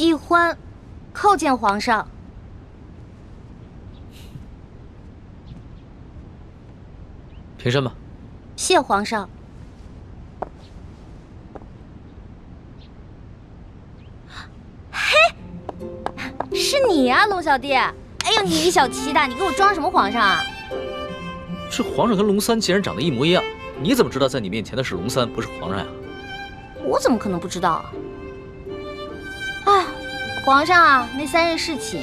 一欢，叩见皇上。平身吧。谢皇上。嘿，是你呀，龙小弟！哎呦，你小气的，你给我装什么皇上啊？这皇上跟龙三竟然长得一模一样，你怎么知道在你面前的是龙三，不是皇上呀？我怎么可能不知道啊？哎，皇上啊，那3日侍寝，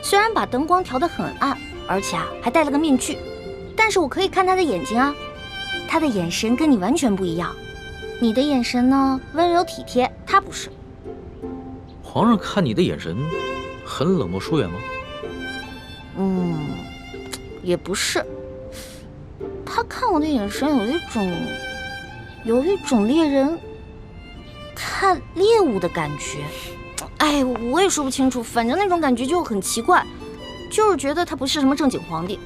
虽然把灯光调得很暗，而且还戴了个面具，但是我可以看他的眼睛啊，他的眼神跟你完全不一样。你的眼神呢，温柔体贴，他不是。皇上看你的眼神很冷漠疏远吗？也不是。他看我的眼神有一种猎人看猎物的感觉。哎，我也说不清楚，反正那种感觉就很奇怪，就是觉得他不是什么正经皇帝。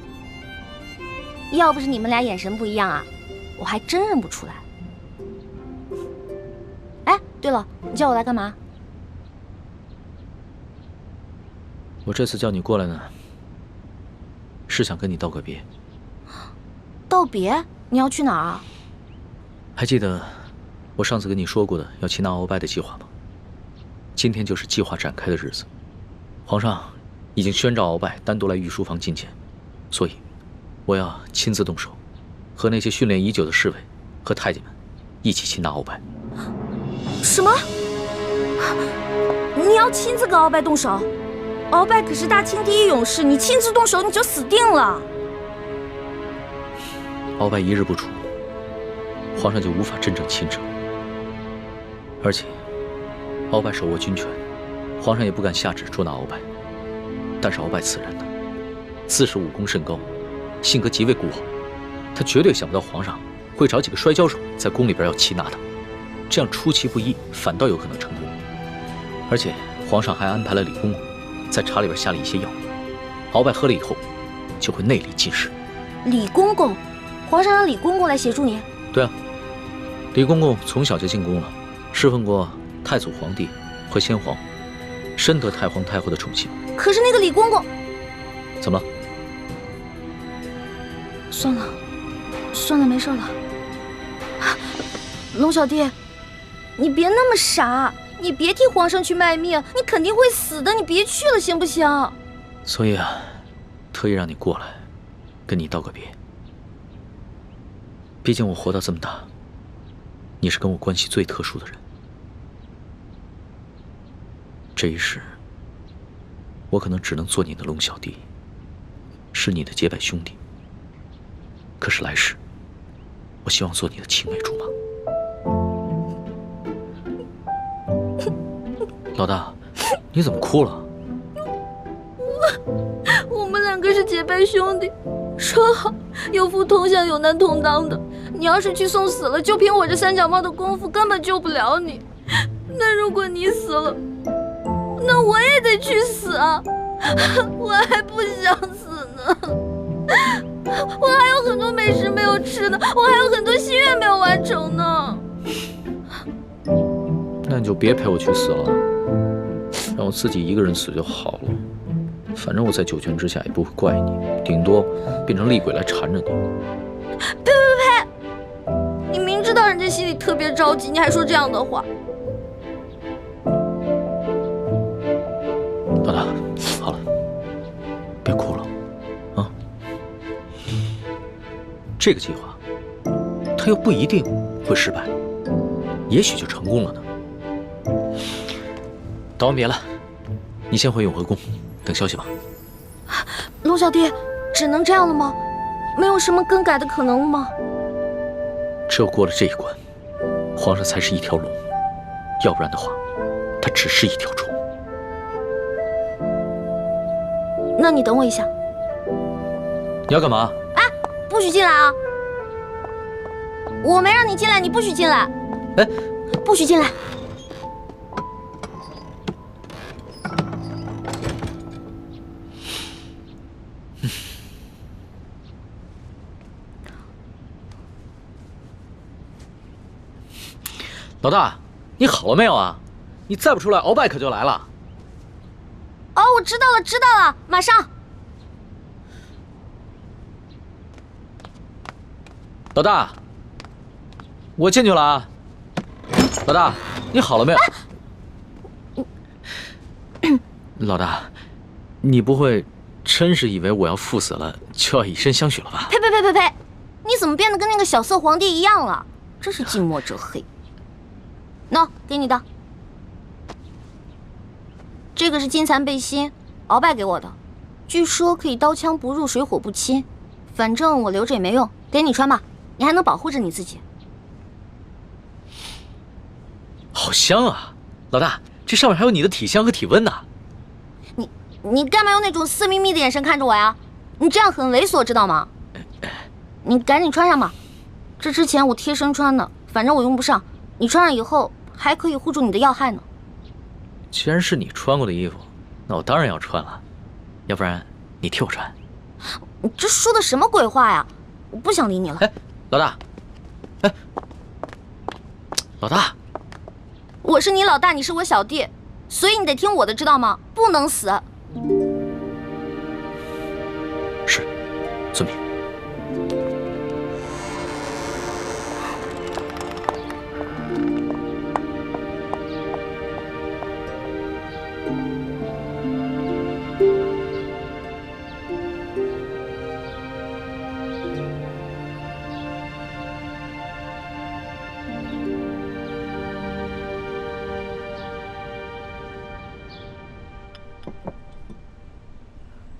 要不是你们俩眼神不一样啊，我还真认不出来。哎，对了，你叫我来干嘛？我这次叫你过来呢，是想跟你道个别。道别？你要去哪儿啊？还记得我上次跟你说过的要擒拿鳌拜的计划吗？今天就是计划展开的日子。皇上已经宣召鳌拜单独来御书房觐见，所以我要亲自动手，和那些训练已久的侍卫和太监们一起擒拿鳌拜。什么？你要亲自跟鳌拜动手？鳌拜可是大清第一勇士，你亲自动手你就死定了。鳌拜一日不出，皇上就无法真正亲政。而且鳌拜手握军权，皇上也不敢下旨捉拿鳌拜。但是鳌拜此人呢，自恃武功甚高，性格极为孤傲，他绝对想不到皇上会找几个摔跤手在宫里边要擒拿他，这样出其不意，反倒有可能成功。而且皇上还安排了李公公在茶里边下了一些药，鳌拜喝了以后就会内力尽失。李公公，皇上让李公公来协助你？对啊，李公公从小就进宫了，侍奉过太祖皇帝和先皇，深得太皇太后的宠幸。可是那个李公公……怎么了？算了，没事了。龙小弟，你别那么傻，你别替皇上去卖命，你肯定会死的，你别去了，行不行？所以啊，特意让你过来，跟你道个别。毕竟我活到这么大，你是跟我关系最特殊的人。这一世，我可能只能做你的龙小弟，是你的结拜兄弟。可是来世，我希望做你的青梅竹马。老大，你怎么哭了？我们2个是结拜兄弟，说好有福同享，有难同当的。你要是去送死了，就凭我这3脚猫的功夫，根本救不了你。那如果你死了，那我也得去死啊！我还不想死呢，我还有很多美食没有吃呢，我还有很多心愿没有完成呢。那你就别陪我去死了，让我自己一个人死就好了。反正我在九泉之下也不会怪你，顶多变成厉鬼来缠着你。呸！你明知道人家心里特别着急，你还说这样的话。老大，好了，别哭了，啊！这个计划，它又不一定会失败，也许就成功了呢。道完别了，你先回永和宫等消息吧。龙小弟，只能这样了吗？没有什么更改的可能了吗？只有过了这一关，皇上才是一条龙，要不然的话，他只是一条虫。那你等我一下。你要干嘛？哎，不许进来啊！我没让你进来，你不许进来。哎，不许进来。老大，你好了没有啊？你再不出来，鳌拜可就来了。我知道了，知道了，马上。老大，我进去了啊。老大，你好了没有？老大，你不会真是以为我要赴死了就要以身相许了吧？呸呸呸呸呸！你怎么变得跟那个小色皇帝一样了？真是近墨者黑。喏，给你的。这个是金蚕背心，鳌拜给我的，据说可以刀枪不入，水火不侵。反正我留着也没用，给你穿吧，你还能保护着你自己。好香啊！老大，这上面还有你的体香和体温呢。你干嘛用那种色眯眯的眼神看着我呀？你这样很猥琐，知道吗？你赶紧穿上吧，这之前我贴身穿的，反正我用不上。你穿上以后还可以护住你的要害呢。既然是你穿过的衣服，那我当然要穿了，要不然你替我穿。你这说的什么鬼话呀？我不想理你了。哎，老大，哎，老大，我是你老大，你是我小弟，所以你得听我的，知道吗？不能死。是，遵命。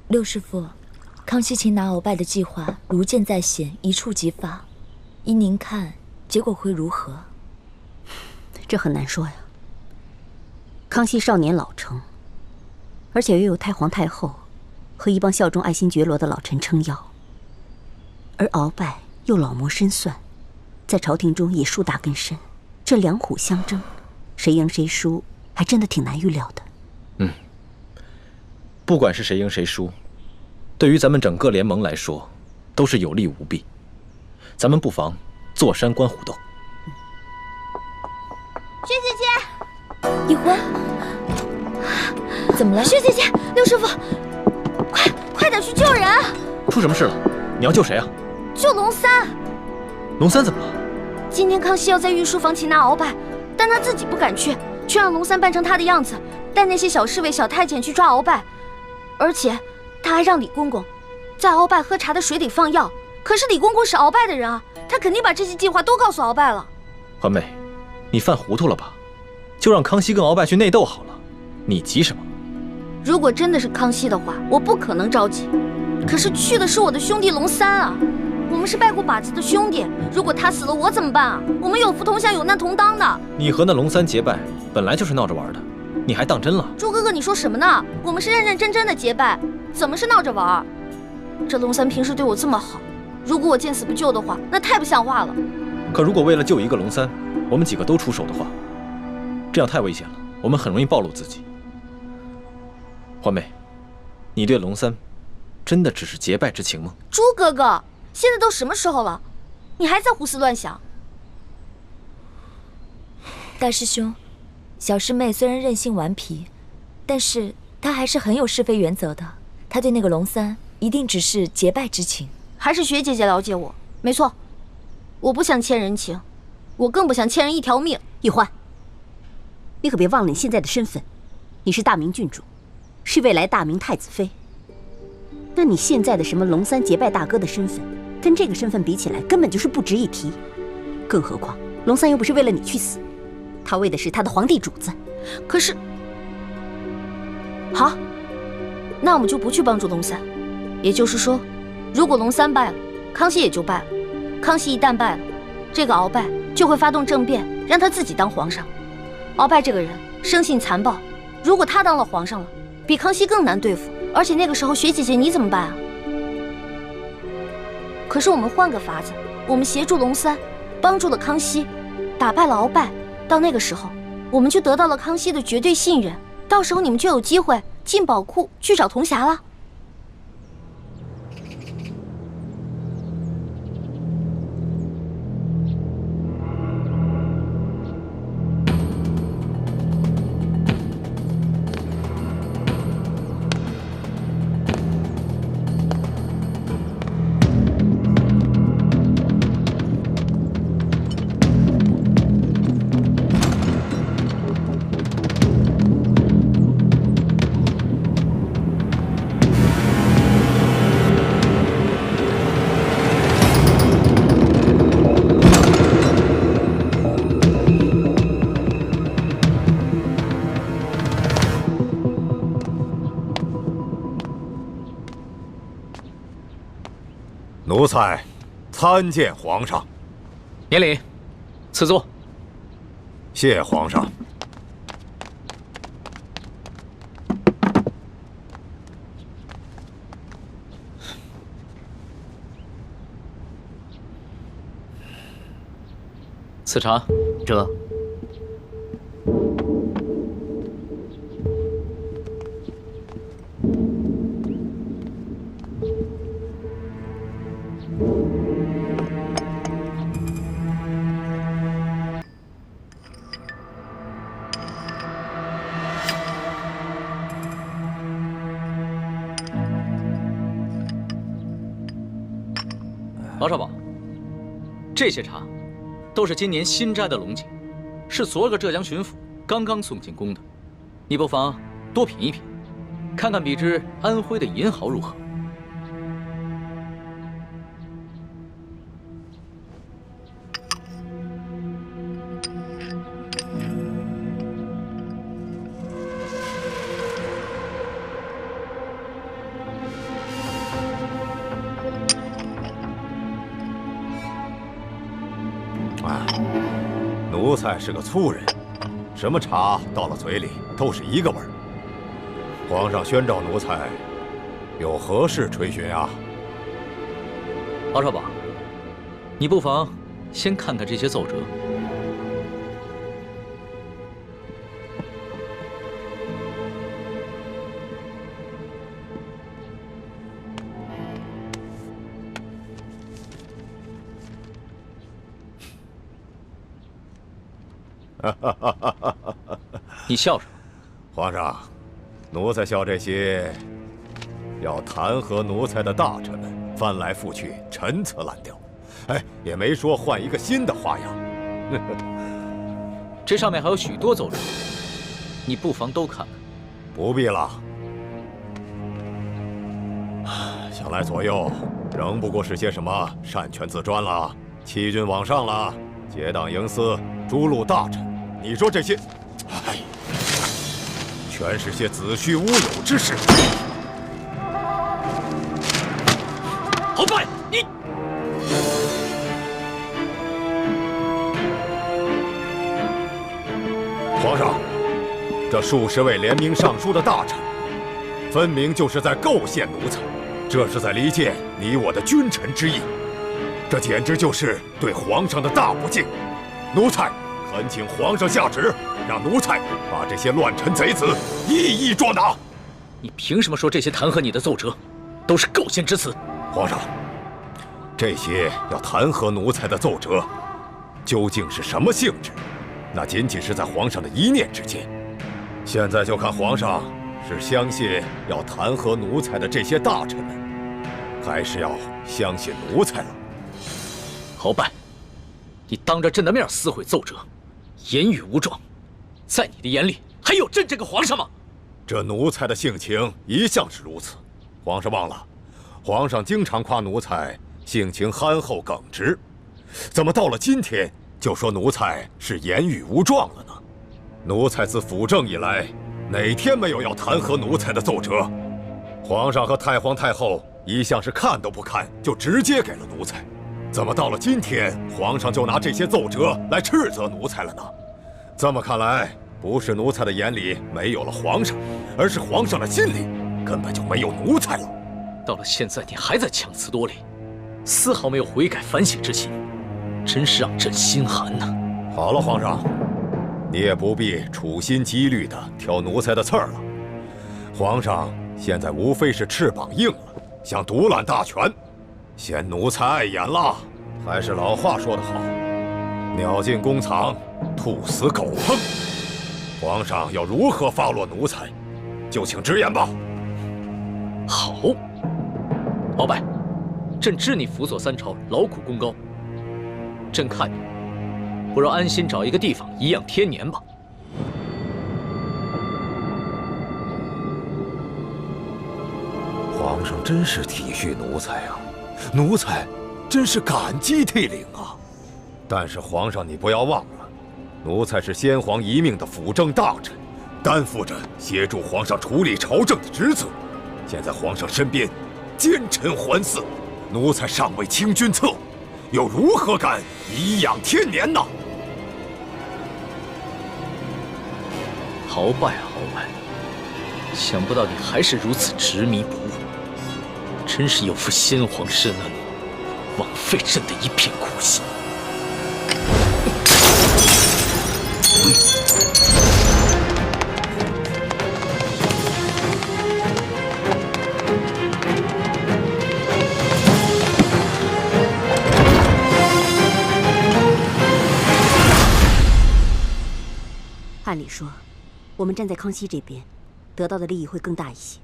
六师傅，康熙擒拿鳌拜的计划如箭在弦，一触即发。依您看，结果会如何？这很难说呀。康熙少年老成，而且又有太皇太后和一帮效忠爱新觉罗的老臣撑腰，而鳌拜又老谋深算，在朝廷中也树大根深，这两虎相争，谁赢谁输，还真的挺难预料的。不管是谁赢谁输，对于咱们整个联盟来说，都是有利无弊。咱们不妨坐山观虎斗。薛姐姐，一欢，怎么了？薛姐姐，六师傅，快点去救人！出什么事了？你要救谁啊？救龙三。龙三怎么了？今天康熙要在御书房擒拿鳌拜，但他自己不敢去，却让龙三扮成他的样子，带那些小侍卫、小太监去抓鳌拜。而且他还让李公公在鳌拜喝茶的水里放药。可是李公公是鳌拜的人啊，他肯定把这些计划都告诉鳌拜了。环妹，你犯糊涂了吧？就让康熙跟鳌拜去内斗好了，你急什么？如果真的是康熙的话，我不可能着急。可是去的是我的兄弟龙三啊，我们是拜过把子的兄弟，如果他死了，我怎么办啊？我们有福同享，有难同当的。你和那龙三结拜，本来就是闹着玩的，你还当真了？朱哥哥，你说什么呢？我们是认认真真的结拜，怎么是闹着玩？这龙三平时对我这么好，如果我见死不救的话，那太不像话了。可如果为了救一个龙三，我们几个都出手的话，这样太危险了，我们很容易暴露自己。环妹，你对龙三真的只是结拜之情吗？朱哥哥，现在都什么时候了，你还在胡思乱想？大师兄，小师妹虽然任性顽皮，但是她还是很有是非原则的。她对那个龙三一定只是结拜之情。还是薛姐姐了解我。没错，我不想欠人情，我更不想欠人一条命。玉欢，你可别忘了你现在的身份，你是大明郡主，是未来大明太子妃。那你现在的什么龙三结拜大哥的身份，跟这个身份比起来，根本就是不值一提。更何况龙三又不是为了你去死，他为的是他的皇帝主子。可是，好，那我们就不去帮助龙三。也就是说，如果龙三败了，康熙也就败了。康熙一旦败了，这个鳌拜就会发动政变，让他自己当皇上。鳌拜这个人生性残暴，如果他当了皇上了，比康熙更难对付。而且那个时候，薛姐姐你怎么办啊？可是我们换个法子，我们协助龙三，帮助了康熙，打败了鳌拜。到那个时候，我们就得到了康熙的绝对信任。到时候你们就有机会进宝库去找铜匣了。奴才参见皇上。免礼，赐座。谢皇上。此茶。这。王少保，这些茶都是今年新摘的龙井，是昨个浙江巡抚刚刚送进宫的，你不妨多品一品，看看比之安徽的银毫如何？奴才是个粗人，什么茶到了嘴里都是一个味儿。皇上宣召奴才，有何事垂询啊？王少保，你不妨先看看这些奏折。你笑什么？皇上，奴才笑这些要弹劾奴才的大臣们翻来覆去，陈词滥调，也没说换一个新的花样。这上面还有许多奏折，你不妨都看看。不必了，想来左右仍不过是些什么擅权自专了、欺君罔上了、结党营私、诛戮大臣。你说这些，全是些子虚乌有之事。鳌拜，你皇上，这数十位联名上书的大臣，分明就是在构陷奴才，这是在离间你我的君臣之义，这简直就是对皇上的大不敬。奴才恳请皇上下旨，让奴才把这些乱臣贼子一一捉拿。你凭什么说这些弹劾你的奏折都是构陷之词？皇上，这些要弹劾奴才的奏折，究竟是什么性质？那仅仅是在皇上的一念之间。现在就看皇上是相信要弹劾奴才的这些大臣们，还是要相信奴才了。鳌拜，你当着朕的面撕毁奏折，言语无状，在你的眼里还有朕这个皇上吗？这奴才的性情一向是如此，皇上忘了，皇上经常夸奴才性情憨厚耿直，怎么到了今天就说奴才是言语无状了呢？奴才自辅政以来，哪天没有要弹劾奴才的奏折？皇上和太皇太后一向是看都不看就直接给了奴才，怎么到了今天，皇上就拿这些奏折来斥责奴才了呢？这么看来，不是奴才的眼里没有了皇上，而是皇上的心里根本就没有奴才了。到了现在，你还在强词夺理，丝毫没有悔改反省之心，真是让朕心寒呐！好了，皇上，你也不必处心积虑地挑奴才的刺儿了。皇上现在无非是翅膀硬了，想独揽大权，嫌奴才碍眼了。还是老话说得好，鸟进弓藏，兔死狗烹。皇上要如何发落奴才，就请直言吧。好，鳌拜，朕知你辅佐三朝，劳苦功高，朕看你不如安心找一个地方颐养天年吧。皇上真是体恤奴才啊，奴才真是感激涕零啊。但是皇上，你不要忘了，奴才是先皇遗命的辅政大臣，担负着协助皇上处理朝政的职责。现在皇上身边奸臣环伺，奴才尚未清君侧，又如何敢颐养天年呢？鳌拜，想不到你还是如此执迷不悟，真是有负先皇深恩，枉费朕的一片苦心。按理说，我们站在康熙这边，得到的利益会更大一些。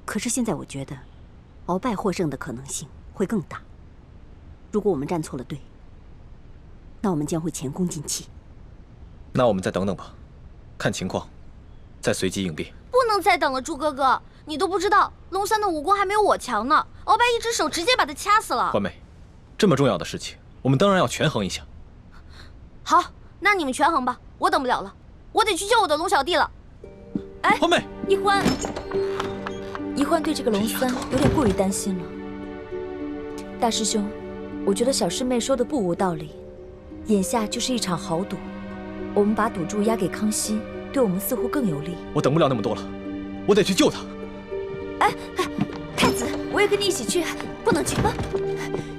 可是现在我觉得，鳌拜获胜的可能性会更大。如果我们站错了队，那我们将会前功尽弃。那我们再等等吧，看情况，再随机应变。不能再等了，朱哥哥，你都不知道，龙三的武功还没有我强呢。鳌拜一只手直接把他掐死了。欢妹，这么重要的事情，我们当然要权衡一下。好，那你们权衡吧，我等不了了，我得去救我的龙小弟了。哎，欢妹，一欢对这个龙三有点过于担心了。大师兄，我觉得小师妹说的不无道理。眼下就是一场豪赌，我们把赌注押给康熙，对我们似乎更有利。我等不了那么多了，我得去救他。哎，太子，我也跟你一起去。不能去啊！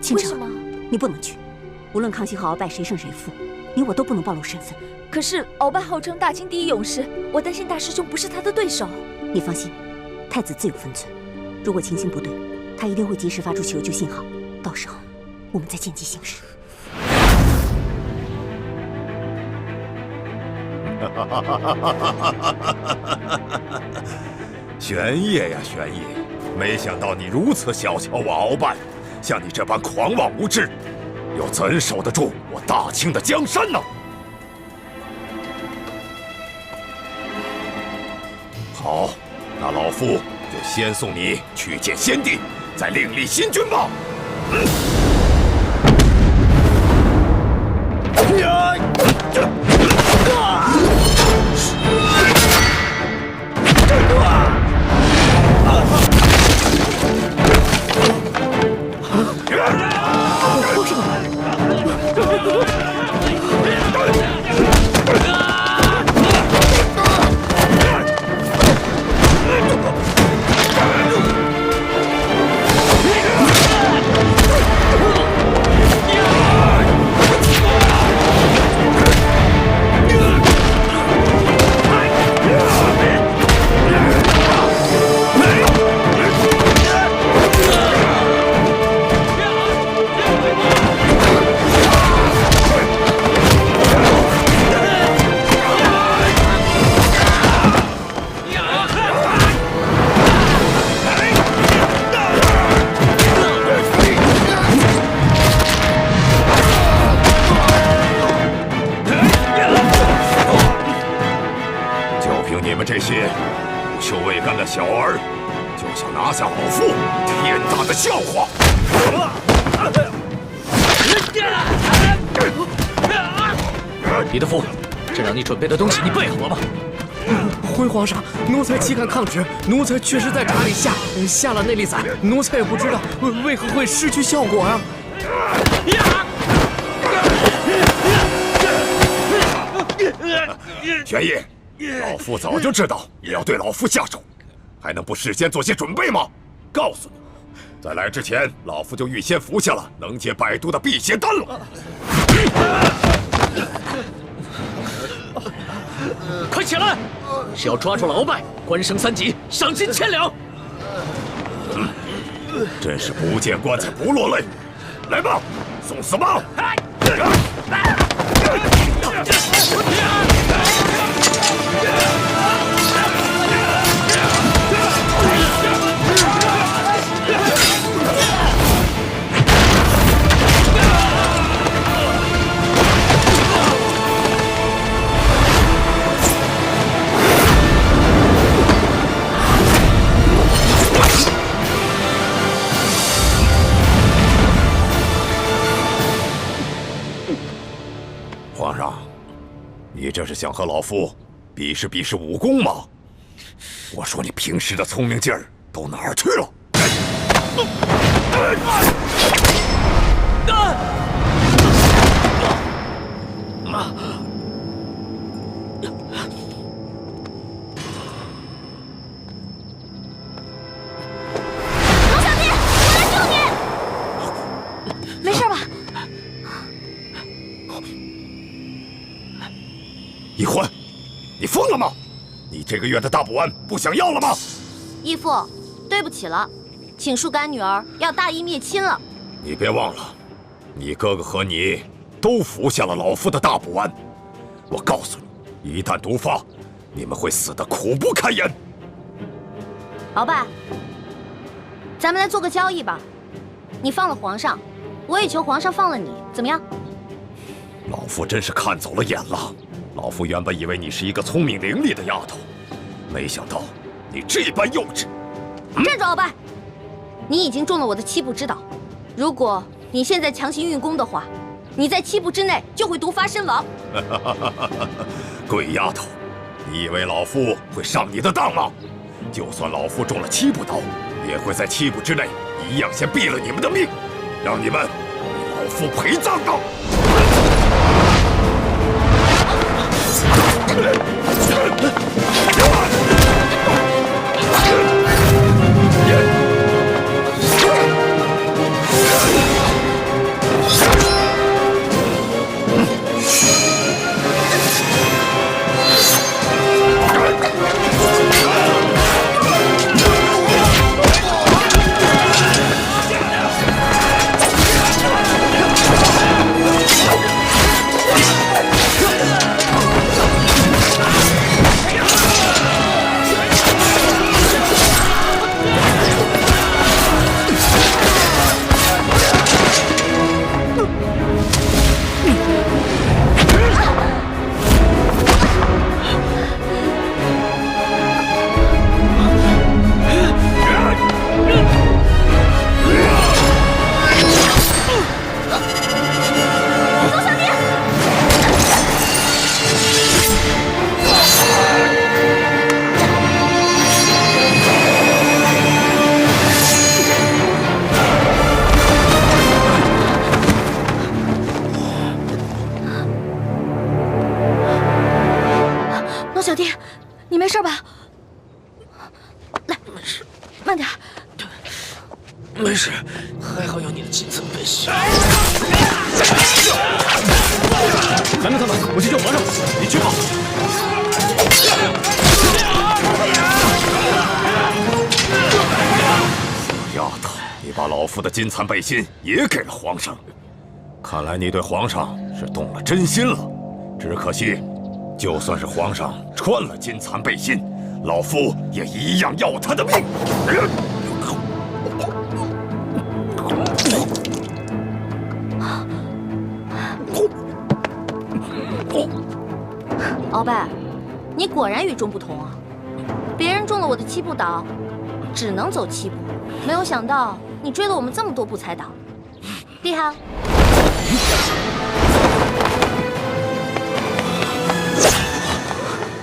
倾城，为什么？你不能去。无论康熙和鳌拜谁胜谁负，你我都不能暴露身份。可是鳌拜号称大清第一勇士，我担心大师兄不是他的对手。你放心，太子自有分寸。如果情形不对，他一定会及时发出求救信号，到时候我们再见机行事。玄烨呀，玄烨，没想到你如此小瞧我鳌拜，像你这般狂妄无知，又怎守得住我大清的江山呢？好，那老夫就先送你去见先帝，再另立新君吧。小儿就想拿下老夫，天大的笑话！李德福，朕让你准备的东西，你备好了吗？回皇上，奴才岂敢抗旨？奴才确实在闸里下了内力散，奴才也不知道为何会失去效果呀。玄烨，老夫早就知道你要对老夫下手，还能不事先做些准备吗？告诉你，在来之前，老夫就预先服下了能解百毒的辟邪丹了。快起来！只要抓住了鳌拜，官升3级，赏金1000两。真是不见棺材不落泪。来吧，送死吧！皇上，你这是想和老夫比试比试武功吗？我说你平时的聪明劲儿都哪儿去了？没事吧？易欢，你疯了吗？你这个月的大补丸不想要了吗？义父，对不起了，请恕干女儿要大义灭亲了。你别忘了，你哥哥和你都服下了老夫的大补丸。我告诉你，一旦毒发，你们会死得苦不堪言。鳌拜，咱们来做个交易吧，你放了皇上，我也求皇上放了你，怎么样？老夫真是看走了眼了。老夫原本以为你是一个聪明伶俐的丫头，没想到你这般幼稚。站住，鳌拜！你已经中了我的7步之岛，如果你现在强行运功的话，你在7步之内就会毒发身亡。鬼丫头，你以为老夫会上你的当吗？就算老夫中了7步刀，也会在7步之内一样先毙了你们的命，让你们为老夫陪葬的。小弟，你没事吧？来，没事，慢点。没事，还好有你的金层背心。拦着他们，我去救皇上。你去吧。丫头，你把老夫的金蚕背心也给了皇上，看来你对皇上是动了真心了。只可惜，就算是皇上穿了金蚕背心，老夫也一样要他的命。鳌拜，你果然与众不同啊！别人中了我的7步岛，只能走7步，没有想到你追了我们这么多步才倒，厉害啊！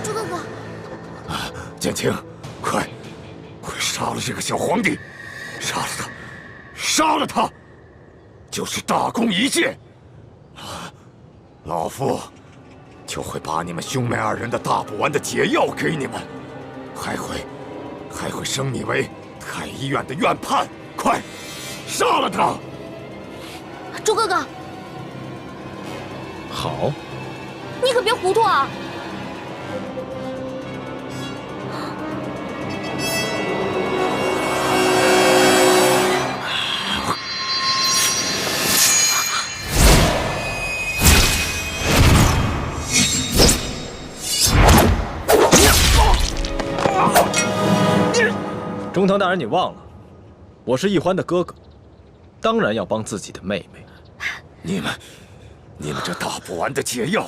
朱哥哥，简青，快杀了这个小皇帝！杀了他！杀了他！就是大功一件，老夫就会把你们兄妹2人的大补丸的解药给你们，还会升你为太医院的院判。快，杀了他！朱哥哥，好，你可别糊涂啊！中堂大人，你忘了，我是易欢的哥哥，当然要帮自己的妹妹。你们这大补丸的解药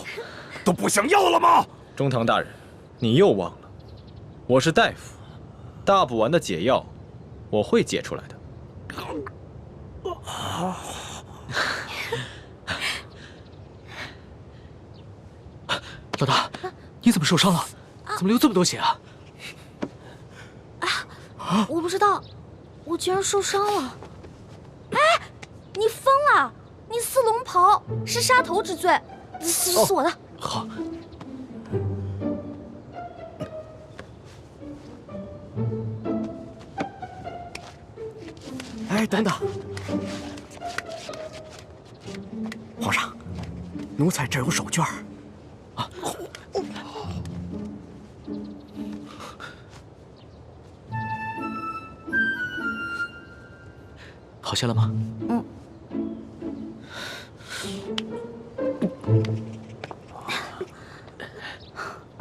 都不想要了吗？中堂大人，你又忘了，我是大夫，大补丸的解药我会解出来的。老大，你怎么受伤了？怎么流这么多血啊？我不知道，我居然受伤了。你撕龙袍是杀头之罪，撕我的。好。哎，等等，皇上，奴才这有手绢啊。好些了吗？嗯。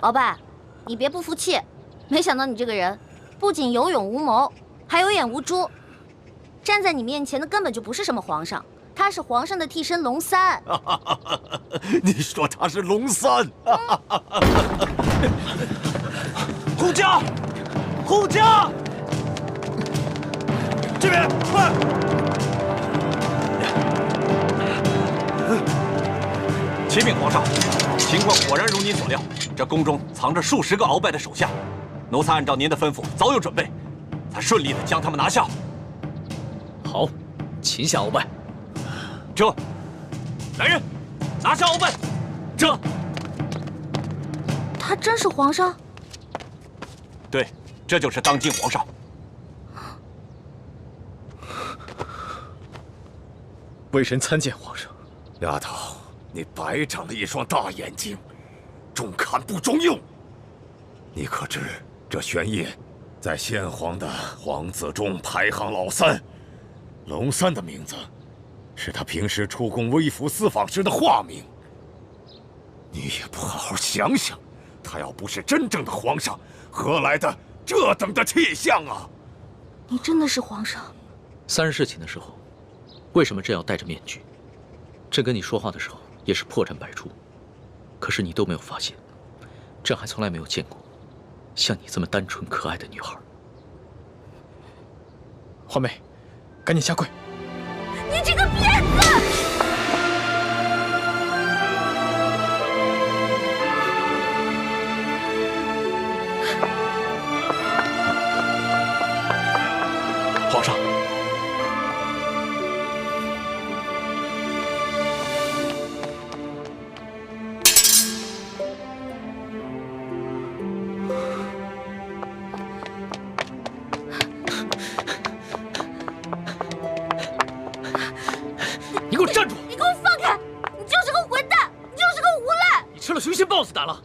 鳌拜，你别不服气，没想到你这个人不仅有勇无谋，还有眼无珠。站在你面前的根本就不是什么皇上，他是皇上的替身龙三。你说他是龙三？护驾，护驾，这边快！启禀皇上，情况果然如您所料，这宫中藏着数十个鳌拜的手下，奴才按照您的吩咐早有准备，才顺利的将他们拿下。好，擒下鳌拜。这，来人，拿下鳌拜。这，他真是皇上？对，这就是当今皇上。微臣参见皇上。丫头，你白长了一双大眼睛，中看不中用。你可知这玄烨在先皇的皇子中排行老3？龙三的名字是他平时出宫微服私访时的化名。你也不好好想想，他要不是真正的皇上，何来的这等的气象啊？你真的是皇上？3日侍寝的时候，为什么朕要戴着面具？朕跟你说话的时候也是破绽百出，可是你都没有发现。朕还从来没有见过像你这么单纯可爱的女孩。皇妹，赶紧下跪！你这个骗子！皇上，你给我站住！你给我放开！你就是个混蛋，你就是个无赖！你吃了寻衅豹子胆了！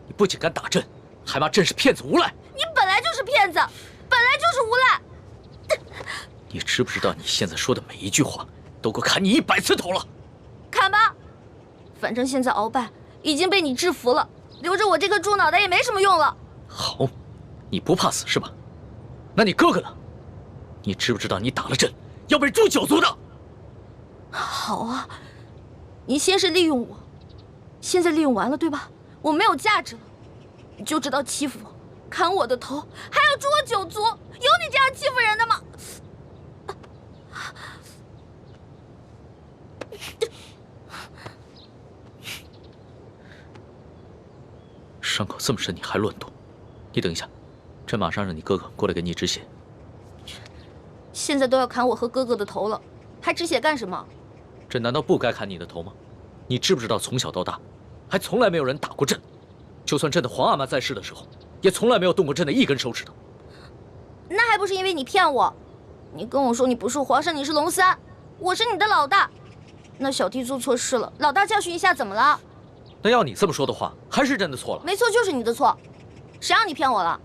你不仅敢打朕，还骂朕是骗子无赖！你本来就是骗子，本来就是无赖！你知不知道你现在说的每一句话都够砍你100次头了？砍吧，反正现在鳌拜已经被你制服了，留着我这个猪脑袋也没什么用了。好，你不怕死是吧？那你哥哥呢？你知不知道你打了朕要被诛9族的？好啊，你先是利用我，现在利用完了对吧？我没有价值了，你就知道欺负我，砍我的头，还要诛我9族，有你这样欺负人的吗？伤口这么深，你还乱动？你等一下，朕马上让你哥哥过来给你止血。现在都要砍我和哥哥的头了，还止血干什么？朕难道不该砍你的头吗？你知不知道从小到大，还从来没有人打过朕，就算朕的皇阿玛在世的时候，也从来没有动过朕的一根手指头。那还不是因为你骗我？你跟我说你不是皇上，你是龙三，我是你的老大。那小弟做错事了，老大教训一下怎么了？那要你这么说的话，还是朕的错了。没错，就是你的错，谁让你骗我了？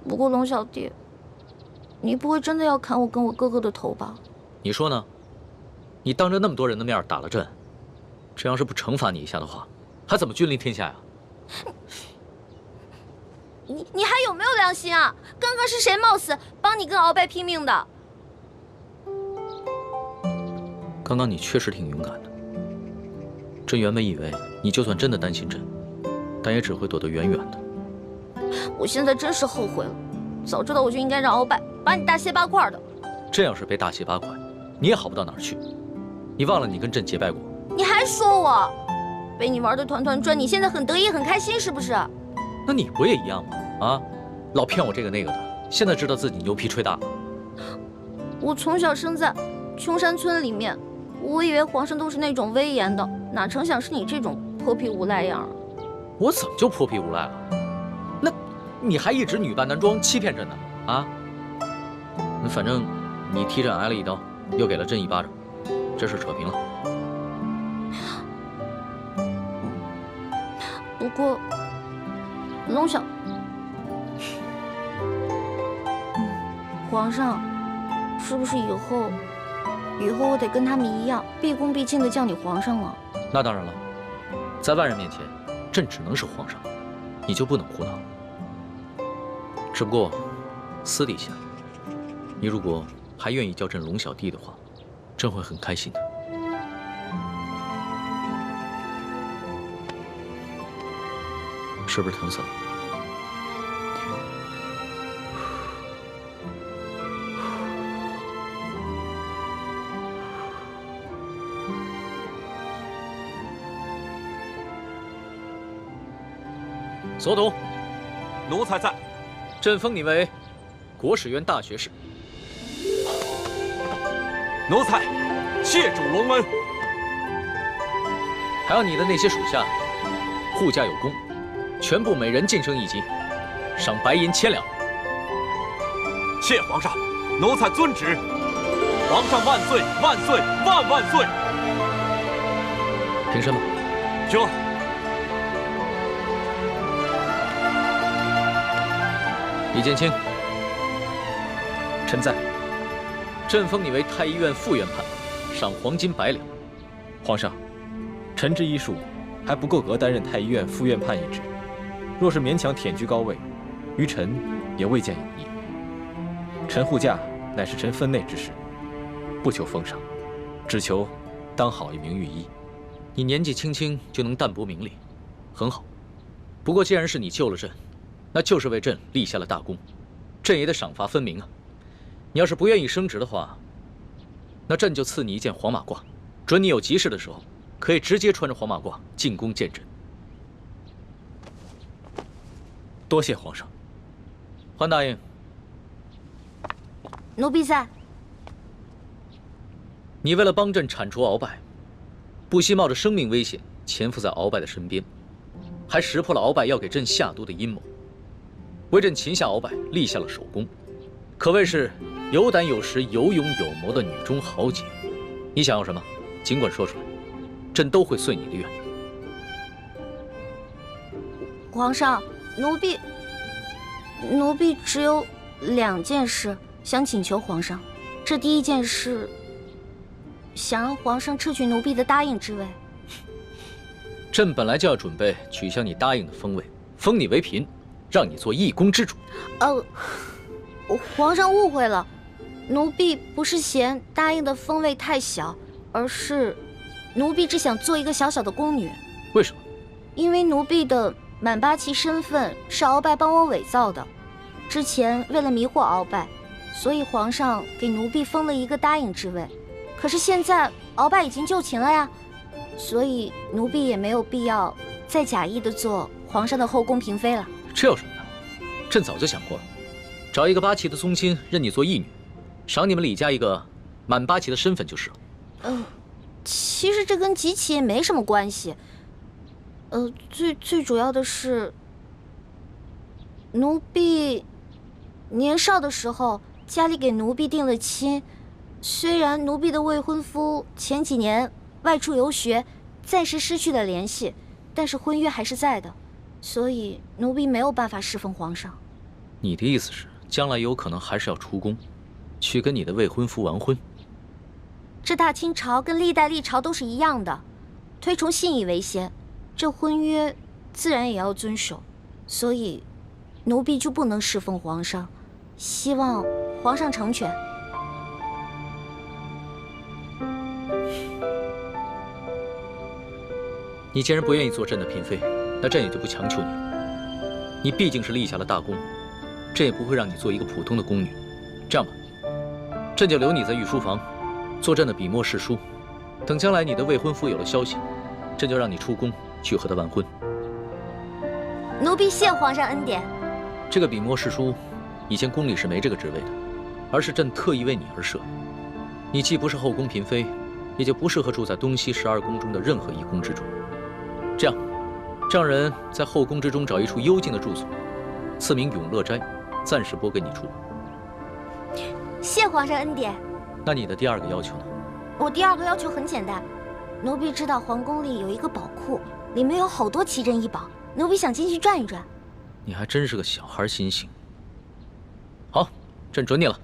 不过龙小弟，你不会真的要砍我跟我哥哥的头吧？你说呢？你当着那么多人的面打了朕，朕要是不惩罚你一下的话，还怎么君临天下呀？你还有没有良心啊？刚刚是谁冒死帮你跟鳌拜拼命的？刚刚你确实挺勇敢的。朕原本以为你就算真的担心朕，但也只会躲得远远的。我现在真是后悔了，早知道我就应该让鳌拜把你大卸8块的。朕要是被大卸8块，你也好不到哪儿去。你忘了你跟朕结拜过？你还说我被你玩得团团转，你现在很得意很开心是不是？那你不也一样吗？啊，老骗我这个那个的，现在知道自己牛皮吹大了。我从小生在穷山村里面，我以为皇上都是那种威严的，哪成想是你这种泼皮无赖样。我怎么就泼皮无赖了？那你还一直女扮男装欺骗朕呢？啊？那反正你踢朕挨了一刀，又给了朕一巴掌，这事扯平了。不过，龙小，皇上，是不是以后我得跟他们一样，毕恭毕敬的叫你皇上了？那当然了，在外人面前，朕只能是皇上，你就不能胡闹。只不过，私底下，你如果还愿意叫朕龙小弟的话，朕会很开心的。是不是疼死了？所统，奴才在。朕封你为国史院大学士。奴才谢主隆恩。还有你的那些属下，护驾有功，全部每人晋升1级，赏白银1000两。谢皇上，奴才遵旨。皇上万岁万岁万万岁！平身吧。就。李建清，臣在。朕封你为太医院副院判，赏黄金100两。皇上，臣之医术还不够格担任太医院副院判一职，若是勉强忝居高位，于臣也未见有益。臣护驾乃是臣分内之事，不求封赏，只求当好一名御医。你年纪轻轻就能淡泊名利，很好。不过既然是你救了朕，那就是为朕立下了大功，朕也得赏罚分明啊。你要是不愿意升职的话，那朕就赐你一件黄马褂，准你有急事的时候，可以直接穿着黄马褂进宫见朕。多谢皇上。桓大爷，奴婢在。你为了帮朕铲除鳌拜，不惜冒着生命危险潜伏在鳌拜的身边，还识破了鳌拜要给朕下毒的阴谋，为朕擒下鳌拜立下了首功，可谓是有胆有识、有勇有谋的女中豪杰。你想要什么，尽管说出来，朕都会遂你的愿。皇上，奴婢只有2件事想请求皇上。这第一件事，想让皇上撤去奴婢的答应之位。朕本来就要准备取消你答应的封位，封你为嫔，让你做一宫之主。皇上误会了，奴婢不是嫌答应的封位太小，而是奴婢只想做一个小小的宫女。为什么？因为奴婢的满八旗身份是鳌拜帮我伪造的，之前为了迷惑鳌拜，所以皇上给奴婢封了一个答应之位。可是现在鳌拜已经就擒了呀，所以奴婢也没有必要再假意的做皇上的后宫嫔妃了。这有什么的？朕早就想过了，找一个八旗的宗亲认你做义女，赏你们李家一个满八旗的身份就是了。其实这跟集齐也没什么关系。最主要的是，奴婢年少的时候家里给奴婢定了亲，虽然奴婢的未婚夫前几年外出游学，暂时失去了联系，但是婚约还是在的，所以奴婢没有办法侍奉皇上。你的意思是，将来有可能还是要出宫，去跟你的未婚夫完婚？这大清朝跟历代历朝都是一样的，推崇信义为先，这婚约自然也要遵守，所以奴婢就不能侍奉皇上，希望皇上成全。你既然不愿意做朕的嫔妃，那朕也就不强求你了。你毕竟是立下了大功，朕也不会让你做一个普通的宫女。这样吧，朕就留你在御书房，做朕的笔墨侍书。等将来你的未婚夫有了消息，朕就让你出宫去和他完婚。奴婢谢皇上恩典。这个笔墨侍书，以前宫里是没这个职位的，而是朕特意为你而设。你既不是后宫嫔妃，也就不适合住在东西12宫中的任何一宫之中。这样，让人在后宫之中找一处幽静的住所，赐名永乐斋，暂时拨给你住。谢皇上恩典。那你的第2个要求呢？我第2个要求很简单，奴婢知道皇宫里有一个宝库，里面有好多奇珍异宝，奴婢想进去转一转。你还真是个小孩心性。好，朕准你了，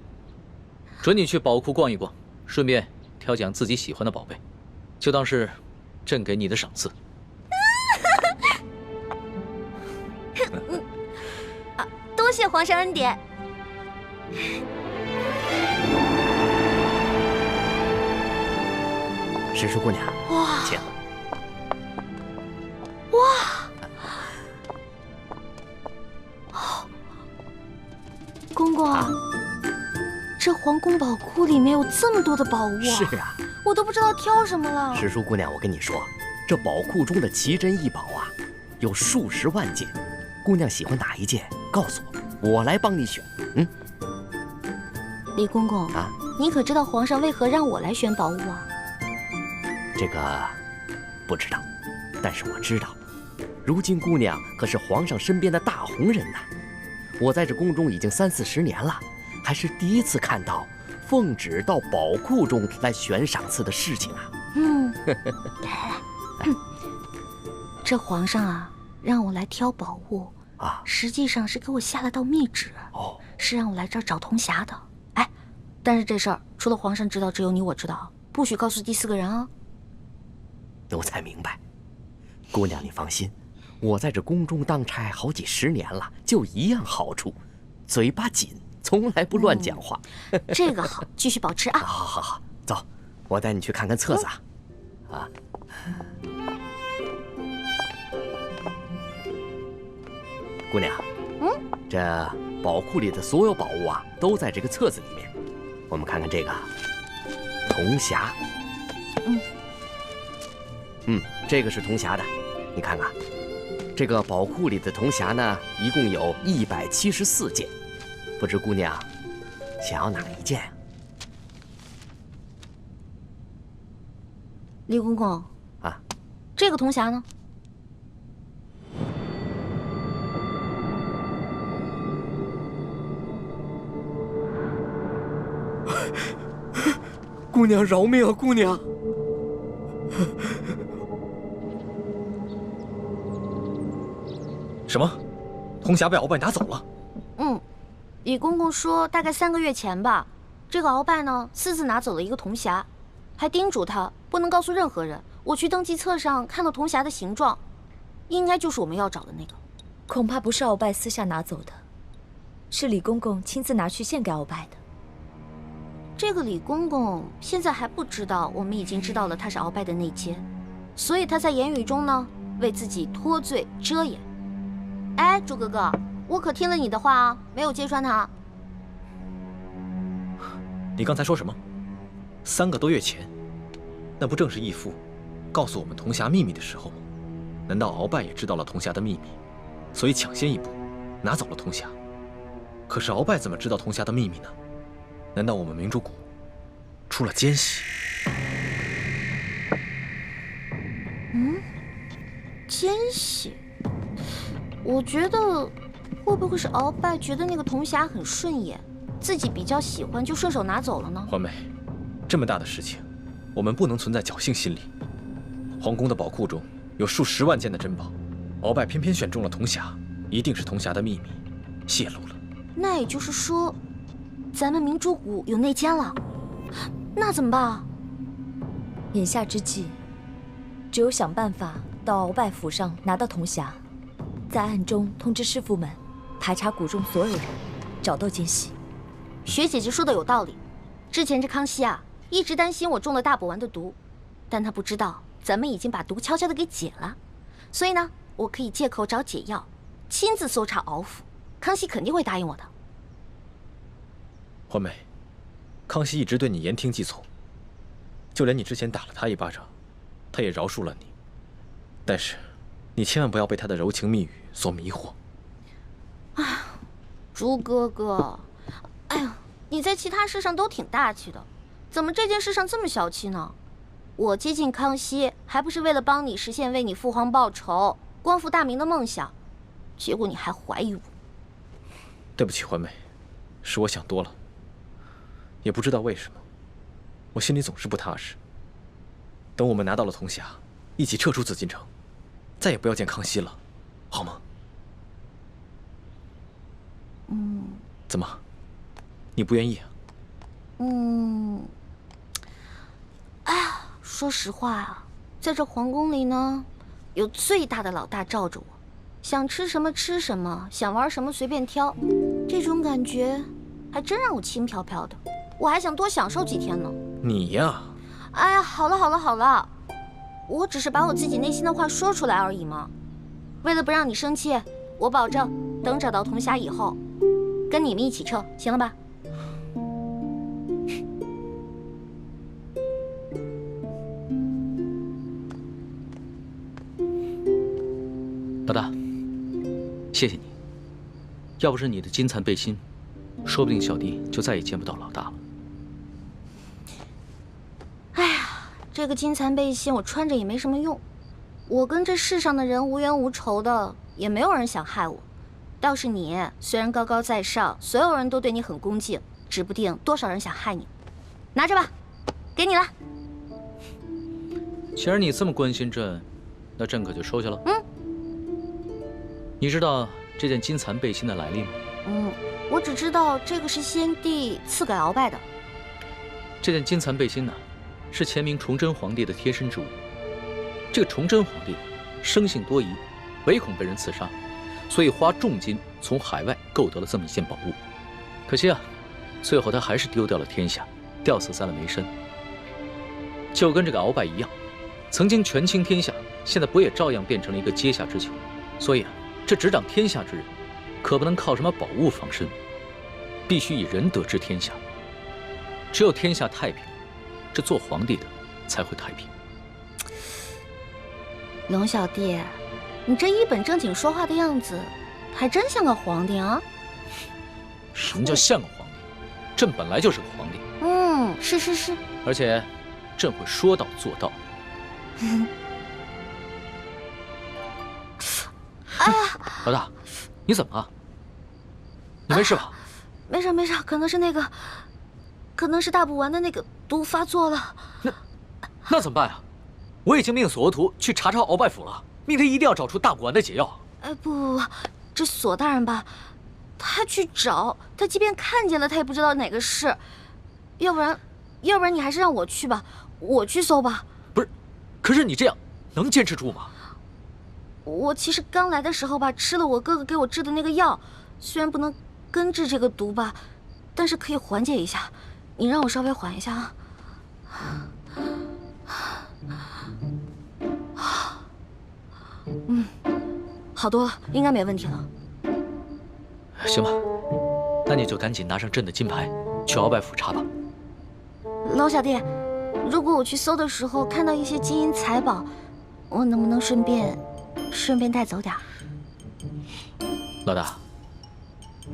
准你去宝库逛一逛，顺便挑拣自己喜欢的宝贝，就当是朕给你的赏赐。多谢皇上恩典。石叔姑娘，哇，请。公公，这皇宫宝库里面有这么多的宝物啊！是啊，我都不知道挑什么了。石叔姑娘，我跟你说，这宝库中的奇珍异宝啊，有数十万件。姑娘喜欢哪一件，告诉我，我来帮你选。李公公啊，你可知道皇上为何让我来选宝物啊？这个不知道，但是我知道，如今姑娘可是皇上身边的大红人呐。我在这宫中已经30、40年了，还是第一次看到奉旨到宝库中来选赏赐的事情啊。来，这皇上啊，让我来挑宝物啊，实际上是给我下了道密旨，是让我来这儿找铜匣的。哎，但是这事儿除了皇上知道，只有你我知道，不许告诉第4个人啊。奴才明白，姑娘你放心。我在这宫中当差好几10年了，就一样好处，嘴巴紧，从来不乱讲话。这个好，继续保持啊！好，走，我带你去看看册子啊。姑娘，这宝库里的所有宝物啊，都在这个册子里面。我们看看这个铜匣，这个是铜匣的，你看看。这个宝库里的铜匣呢，一共有174件，不知姑娘想要哪一件啊？李公公啊，这个铜匣呢？姑娘饶命啊，姑娘！什么？铜匣被鳌拜拿走了？李公公说大概3个月前吧，这个鳌拜呢私自拿走了一个铜匣，还叮嘱他不能告诉任何人。我去登记册上看到铜匣的形状，应该就是我们要找的那个。恐怕不是鳌拜私下拿走的，是李公公亲自拿去献给鳌拜的。这个李公公现在还不知道我们已经知道了他是鳌拜的内奸，所以他在言语中呢为自己脱罪遮掩。哎，朱哥哥，我可听了你的话啊，没有揭穿他。你刚才说什么？3个多月前，那不正是义父告诉我们铜匣秘密的时候吗？难道鳌拜也知道了铜匣的秘密，所以抢先一步拿走了铜匣？可是鳌拜怎么知道铜匣的秘密呢？难道我们明珠谷出了奸细？奸细？我觉得会不会是鳌拜觉得那个铜匣很顺眼，自己比较喜欢，就顺手拿走了呢？环美，这么大的事情，我们不能存在侥幸心理。皇宫的宝库中有数10万件的珍宝，鳌拜偏偏选中了铜匣，一定是铜匣的秘密泄露了。那也就是说，咱们明珠谷有内奸了，那怎么办啊？眼下之计，只有想办法到鳌拜府上拿到铜匣，在暗中通知师傅们排查谷中所有人，找到奸细。学姐姐说的有道理，之前这康熙啊，一直担心我中了大补丸的毒，但他不知道咱们已经把毒悄悄的给解了，所以呢，我可以借口找解药，亲自搜查鳌府，康熙肯定会答应我的。环美，康熙一直对你言听计从，就连你之前打了他一巴掌，他也饶恕了你。但是，你千万不要被他的柔情蜜语所迷惑。朱哥哥，哎呀，你在其他事上都挺大气的，怎么这件事上这么小气呢？我接近康熙，还不是为了帮你实现为你父皇报仇、光复大明的梦想，结果你还怀疑我。对不起，环美，是我想多了。也不知道为什么，我心里总是不踏实。等我们拿到了铜匣，一起撤出紫禁城，再也不要见康熙了，好吗？怎么？你不愿意啊？哎呀，说实话啊，在这皇宫里呢，有最大的老大罩着我，想吃什么吃什么，想玩什么随便挑，这种感觉还真让我轻飘飘的。我还想多享受几天呢。你呀，哎呀，好了好了好了，我只是把我自己内心的话说出来而已嘛。为了不让你生气，我保证等找到铜匣以后，跟你们一起撤，行了吧？老大，谢谢你。要不是你的金蚕背心，说不定小弟就再也见不到老大了。哎呀，这个金蚕背心我穿着也没什么用，我跟这世上的人无冤无仇的，也没有人想害我。倒是你，虽然高高在上，所有人都对你很恭敬，指不定多少人想害你。拿着吧，给你了。既然你这么关心朕，那朕可就收下了。你知道这件金蚕背心的来历吗？我只知道这个是先帝赐给鳌拜的。这件金蚕背心呢，是前明崇祯皇帝的贴身之物。这个崇祯皇帝生性多疑，唯恐被人刺杀，所以花重金从海外购得了这么一件宝物。可惜啊，最后他还是丢掉了天下，吊死在了眉山。就跟这个鳌拜一样，曾经权倾天下，现在不也照样变成了一个阶下之囚？所以啊，这执掌天下之人，可不能靠什么宝物防身，必须以仁德治天下。只有天下太平，这做皇帝的才会太平。龙小弟，你这一本正经说话的样子，还真像个皇帝啊！什么叫像个皇帝？朕本来就是个皇帝。是。而且，朕会说到做到。哎呀，老大，你怎么了？你没事吧？没事，可能是大补丸的那个毒发作了。那怎么办啊？我已经命索额图去查鳌拜府了，命他一定要找出大补丸的解药。哎，不，这索大人吧，他去找，他即便看见了，他也不知道哪个是。要不然你还是让我去吧，我去搜吧。不是，可是你这样能坚持住吗？我其实刚来的时候吧，吃了我哥哥给我制的那个药，虽然不能根治这个毒吧，但是可以缓解一下。你让我稍微缓一下啊。好多了，应该没问题了。行吧，那你就赶紧拿上朕的金牌，去鳌拜府查吧。龙小弟，如果我去搜的时候看到一些金银财宝，我能不能顺便带走点儿？老大，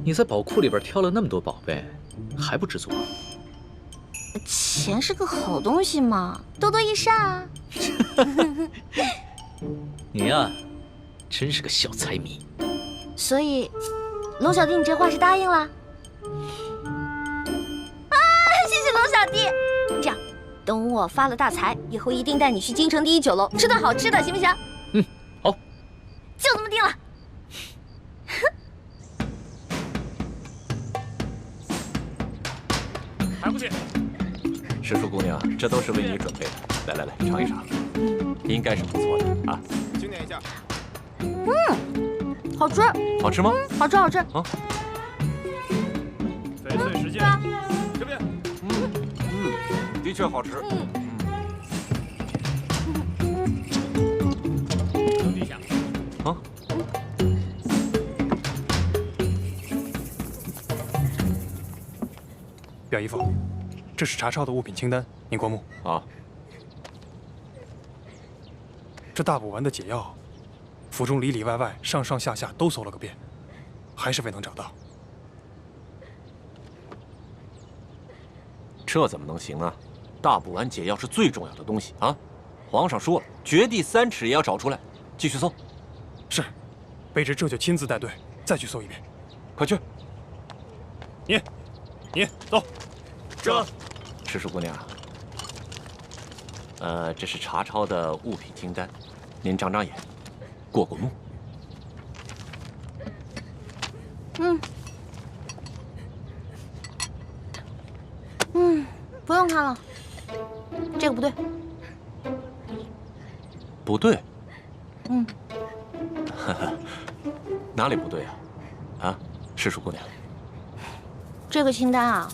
你在宝库里边挑了那么多宝贝，还不知足？钱是个好东西嘛，多多益善啊。你呀，真是个小财迷。所以，龙小弟，你这话是答应了？啊，谢谢龙小弟。这样，等我发了大财以后，一定带你去京城第一酒楼吃顿好吃的，行不行？好，就这么定了。还不去？师叔姑娘，这都是为你准备的。来，尝一尝，应该是不错的啊。轻点一下。好吃。好吃吗？好吃。啊。翡翠时间，这边。的确好吃。等一下。啊。表姨夫，这是查抄的物品清单，您过目。啊。这大补丸的解药，府中里里外外、上上下下都搜了个遍，还是未能找到。这怎么能行啊？大补丸解药是最重要的东西啊！皇上说了，掘地3尺也要找出来。继续搜。是，卑职这就亲自带队再去搜一遍。快去。你走。这，赤树姑娘。这是查抄的物品清单，您长长眼，过过目。不用看了，这个不对。不对？哪里不对啊？啊，赤树姑娘。这个清单啊，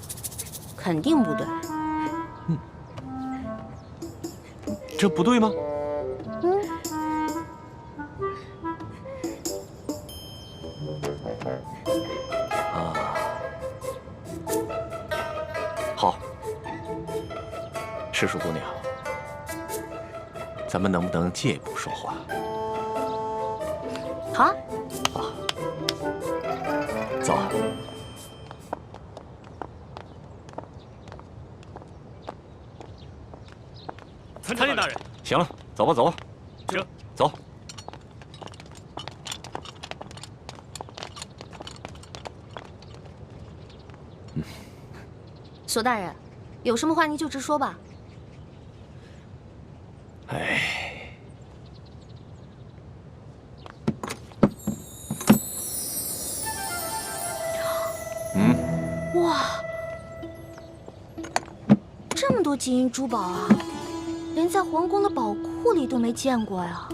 肯定不对。这不对吗？好，赤树姑娘，咱们能不能借一步说话？好啊。走。参见大人。行了，走吧，走吧。走。索大人，有什么话您就直说吧。哇，这么多金银珠宝啊，连在皇宫的宝库里都没见过呀。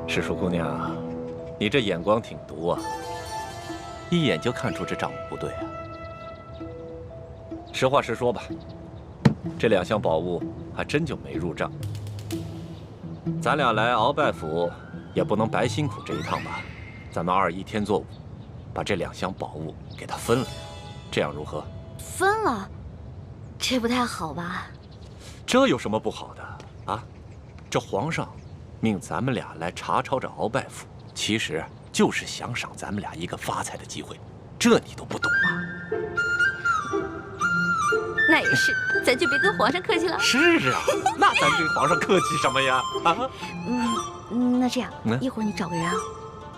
赤树姑娘，你这眼光挺毒啊，一眼就看出这账目不对啊。实话实说吧，这2箱宝物还真就没入账。咱俩来鳌拜府也不能白辛苦这一趟吧？咱们2:1天作5，把这2箱宝物给他分了，这样如何？分了，这不太好吧？这有什么不好的啊？这皇上命咱们俩来查抄这鳌拜府，其实就是想赏咱们俩一个发财的机会，这你都不懂吗？那也是，咱就别跟皇上客气了。是啊，那咱跟皇上客气什么呀？啊？那这样，一会儿你找个人啊，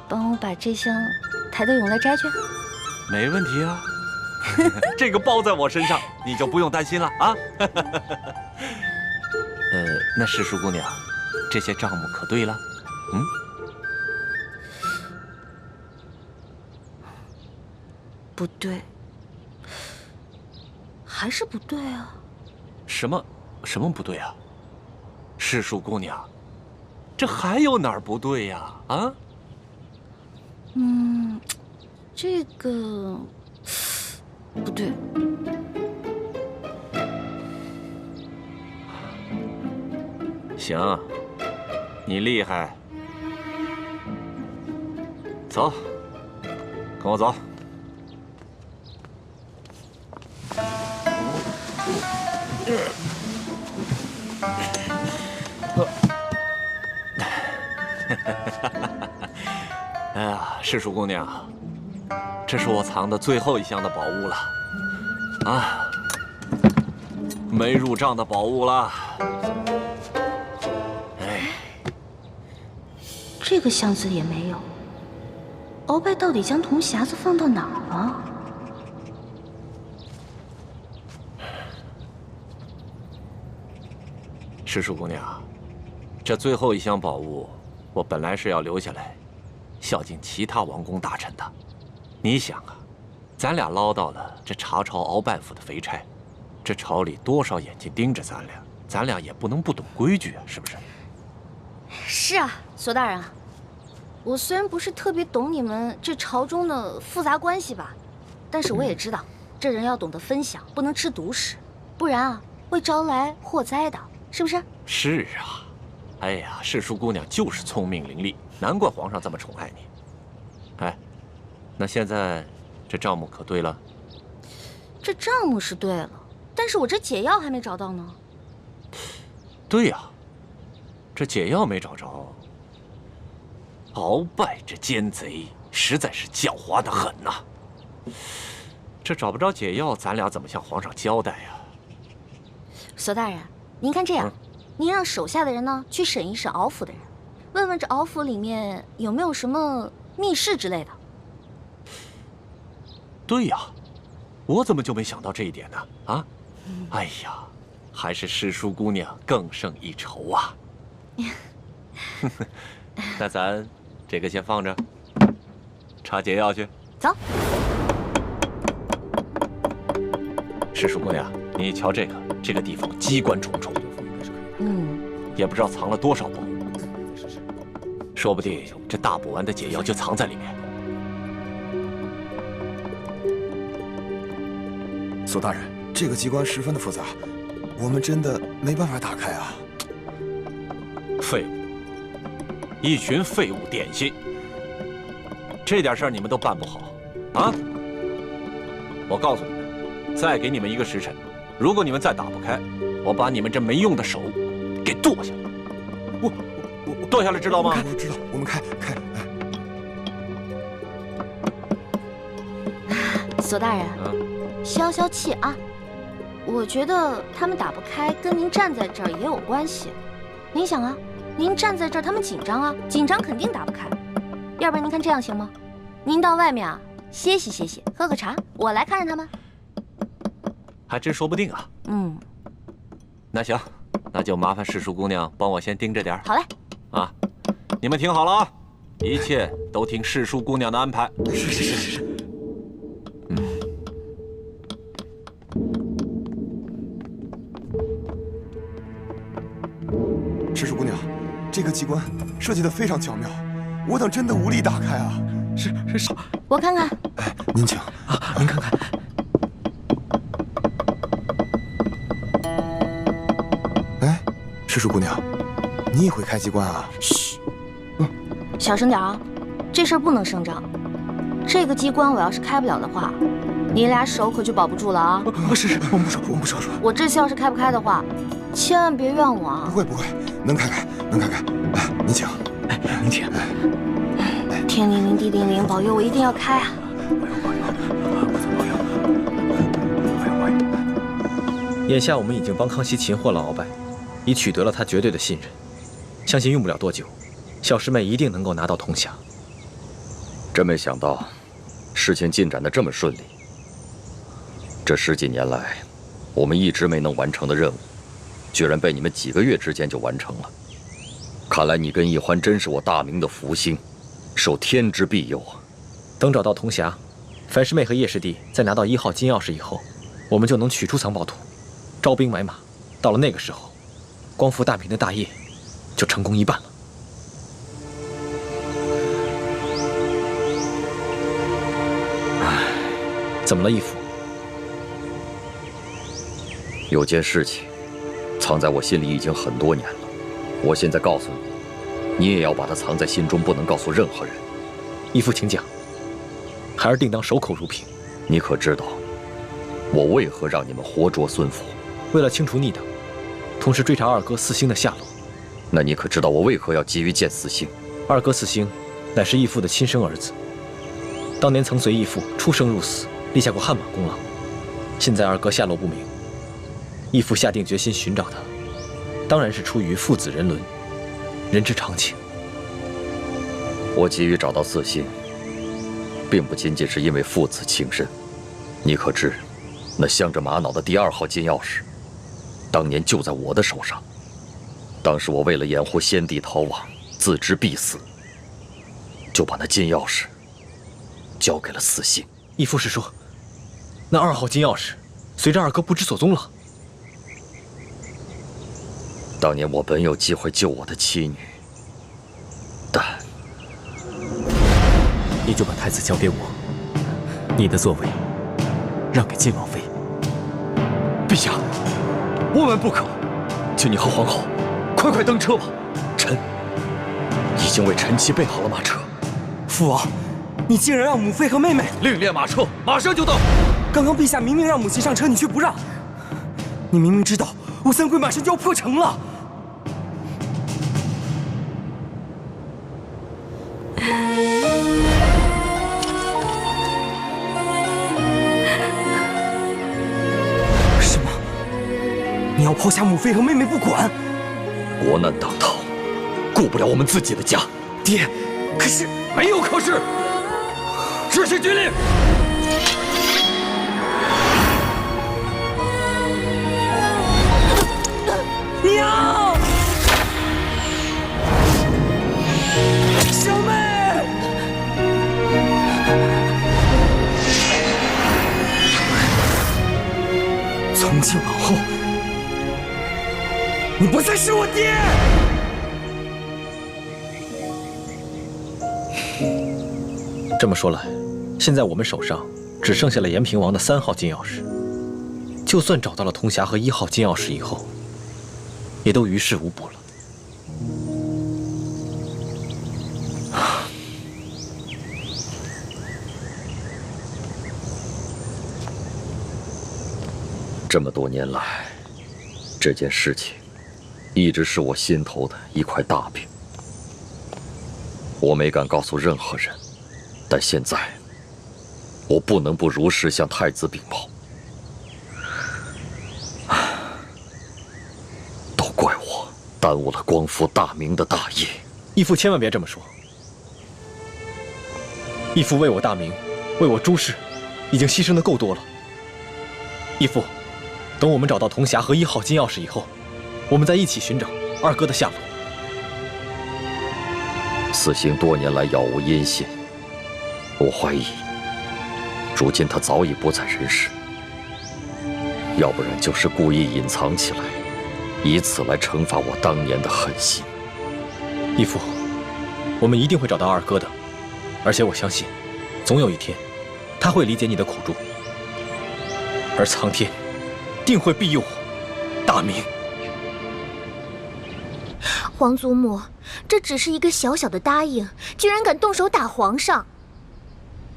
帮我把这箱抬到永乐斋去。没问题啊，这个包在我身上，你就不用担心了啊。那赤树姑娘，这些账目可对了？不对，还是不对啊。什么不对啊？赤树姑娘，这还有哪儿不对呀？啊？这个不对。行，你厉害。走，跟我走。哎呀，赤树姑娘，这是我藏的最后1箱的宝物了，啊，没入账的宝物了。这个箱子也没有。鳌拜到底将铜匣子放到哪儿了？赤树姑娘，这最后1箱宝物，我本来是要留下来，孝敬其他王公大臣的。你想啊，咱俩捞到了这查抄鳌拜府的肥差，这朝里多少眼睛盯着咱俩也不能不懂规矩啊，是不是？是啊，索大人啊，我虽然不是特别懂你们这朝中的复杂关系吧，但是我也知道，这人要懂得分享，不能吃独食，不然啊会招来祸灾的，是不是？是啊，哎呀，赤树姑娘就是聪明伶俐，难怪皇上这么宠爱你。哎，那现在这账目可对了？这账目是对了，但是我这解药还没找到呢。对呀，这解药没找着。鳌拜这奸贼实在是狡猾得很呐！这找不着解药，咱俩怎么向皇上交代呀？索大人，您看这样，您让手下的人呢去审一审敖府的人，问问这敖府里面有没有什么密室之类的。对呀，我怎么就没想到这一点呢？啊，哎呀，还是世叔姑娘更胜一筹啊！那咱这个先放着，查解药去。走。世叔姑娘，你瞧这个地方机关重重，也不知道藏了多少宝物，说不定这大补丸的解药就藏在里面。索大人，这个机关十分的复杂，我们真的没办法打开啊！废物，一群废物点心，这点事儿你们都办不好啊！我告诉你们，再给你们1个时辰，如果你们再打不开，我把你们这没用的手给剁下来。我剁下来知道吗？我知道，我们开。索大人，消消气啊！我觉得他们打不开，跟您站在这儿也有关系。您想啊，您站在这儿，他们紧张啊，紧张肯定打不开。要不然您看这样行吗？您到外面啊歇息，喝个茶，我来看着他们。还真说不定啊。那行，那就麻烦世叔姑娘帮我先盯着点儿。好嘞。啊，你们听好了啊，一切都听世叔姑娘的安排。是。世叔姑娘，这个机关设计得非常巧妙，我等真的无力打开啊！是，我看看。哎，您请啊，您看看。哎，世叔姑娘，你也会开机关啊？嘘，小声点啊，这事儿不能声张。这个机关我要是开不了的话，你俩手可就保不住了啊！是，我们不说。我这次要是开不开的话，千万别怨我啊！不会，能开。哎，您请。哎，您请。天灵灵，地灵灵，保佑我一定要开啊！眼下我们已经帮康熙擒获了鳌拜，已取得了他绝对的信任，相信用不了多久，小师妹一定能够拿到铜匣。真没想到，事情进展得这么顺利。这10几年来，我们一直没能完成的任务，居然被你们几个月之间就完成了。看来你跟易欢真是我大明的福星，受天之庇佑啊！等找到铜匣，樊师妹和叶师弟再拿到1号金钥匙以后，我们就能取出藏宝图，招兵买马。到了那个时候，光复大明的大业就成功一半了。唉，怎么了，义父？有件事情藏在我心里已经很多年了，我现在告诉你，你也要把它藏在心中，不能告诉任何人。义父，请讲。孩儿定当守口如瓶。你可知道，我为何让你们活捉孙府？为了清除逆党，同时追查二哥四星的下落。那你可知道我为何要急于见四星？二哥四星乃是义父的亲生儿子，当年曾随义父出生入死，立下过汗马功劳。现在二哥下落不明，义父下定决心寻找他，当然是出于父子人伦，人之常情。我急于找到四星，并不仅仅是因为父子情深。你可知，那镶着玛瑙的第2号金钥匙，当年就在我的手上。当时我为了掩护先帝逃亡，自知必死，就把那金钥匙交给了四星。义父是说，那2号金钥匙随着二哥不知所踪了。当年我本有机会救我的妻女，但你就把太子交给我，你的座位让给晋王妃。陛下，万万不可！求你和皇后快登车吧。臣已经为臣妻备好了马车。父王，你竟然让母妃和妹妹另列马车，马上就到。刚刚陛下明明让母亲上车，你却不让。你明明知道吴三桂马上就要破城了。要抛下母妃和妹妹不管？国难当头，顾不了我们自己的家。爹，可是没有可是，执行军令。娘，小妹，从今往后，你不再是我爹。这么说来，现在我们手上只剩下了延平王的3号金钥匙。就算找到了铜匣和1号金钥匙以后，也都于事无补了。这么多年来，这件事情一直是我心头的一块大饼。我没敢告诉任何人，但现在我不能不如实向太子禀报。都怪我耽误了光复大明的大业。义父千万别这么说。义父为我大明，为我朱氏，已经牺牲的够多了。义父，等我们找到铜匣和1号金钥匙以后，我们再一起寻找二哥的下落。死刑多年来杳无音信，我怀疑，如今他早已不在人世，要不然就是故意隐藏起来，以此来惩罚我当年的狠心。义父，我们一定会找到二哥的，而且我相信，总有一天，他会理解你的苦衷，而苍天定会庇佑我大明。皇祖母，这只是一个小小的答应，居然敢动手打皇上！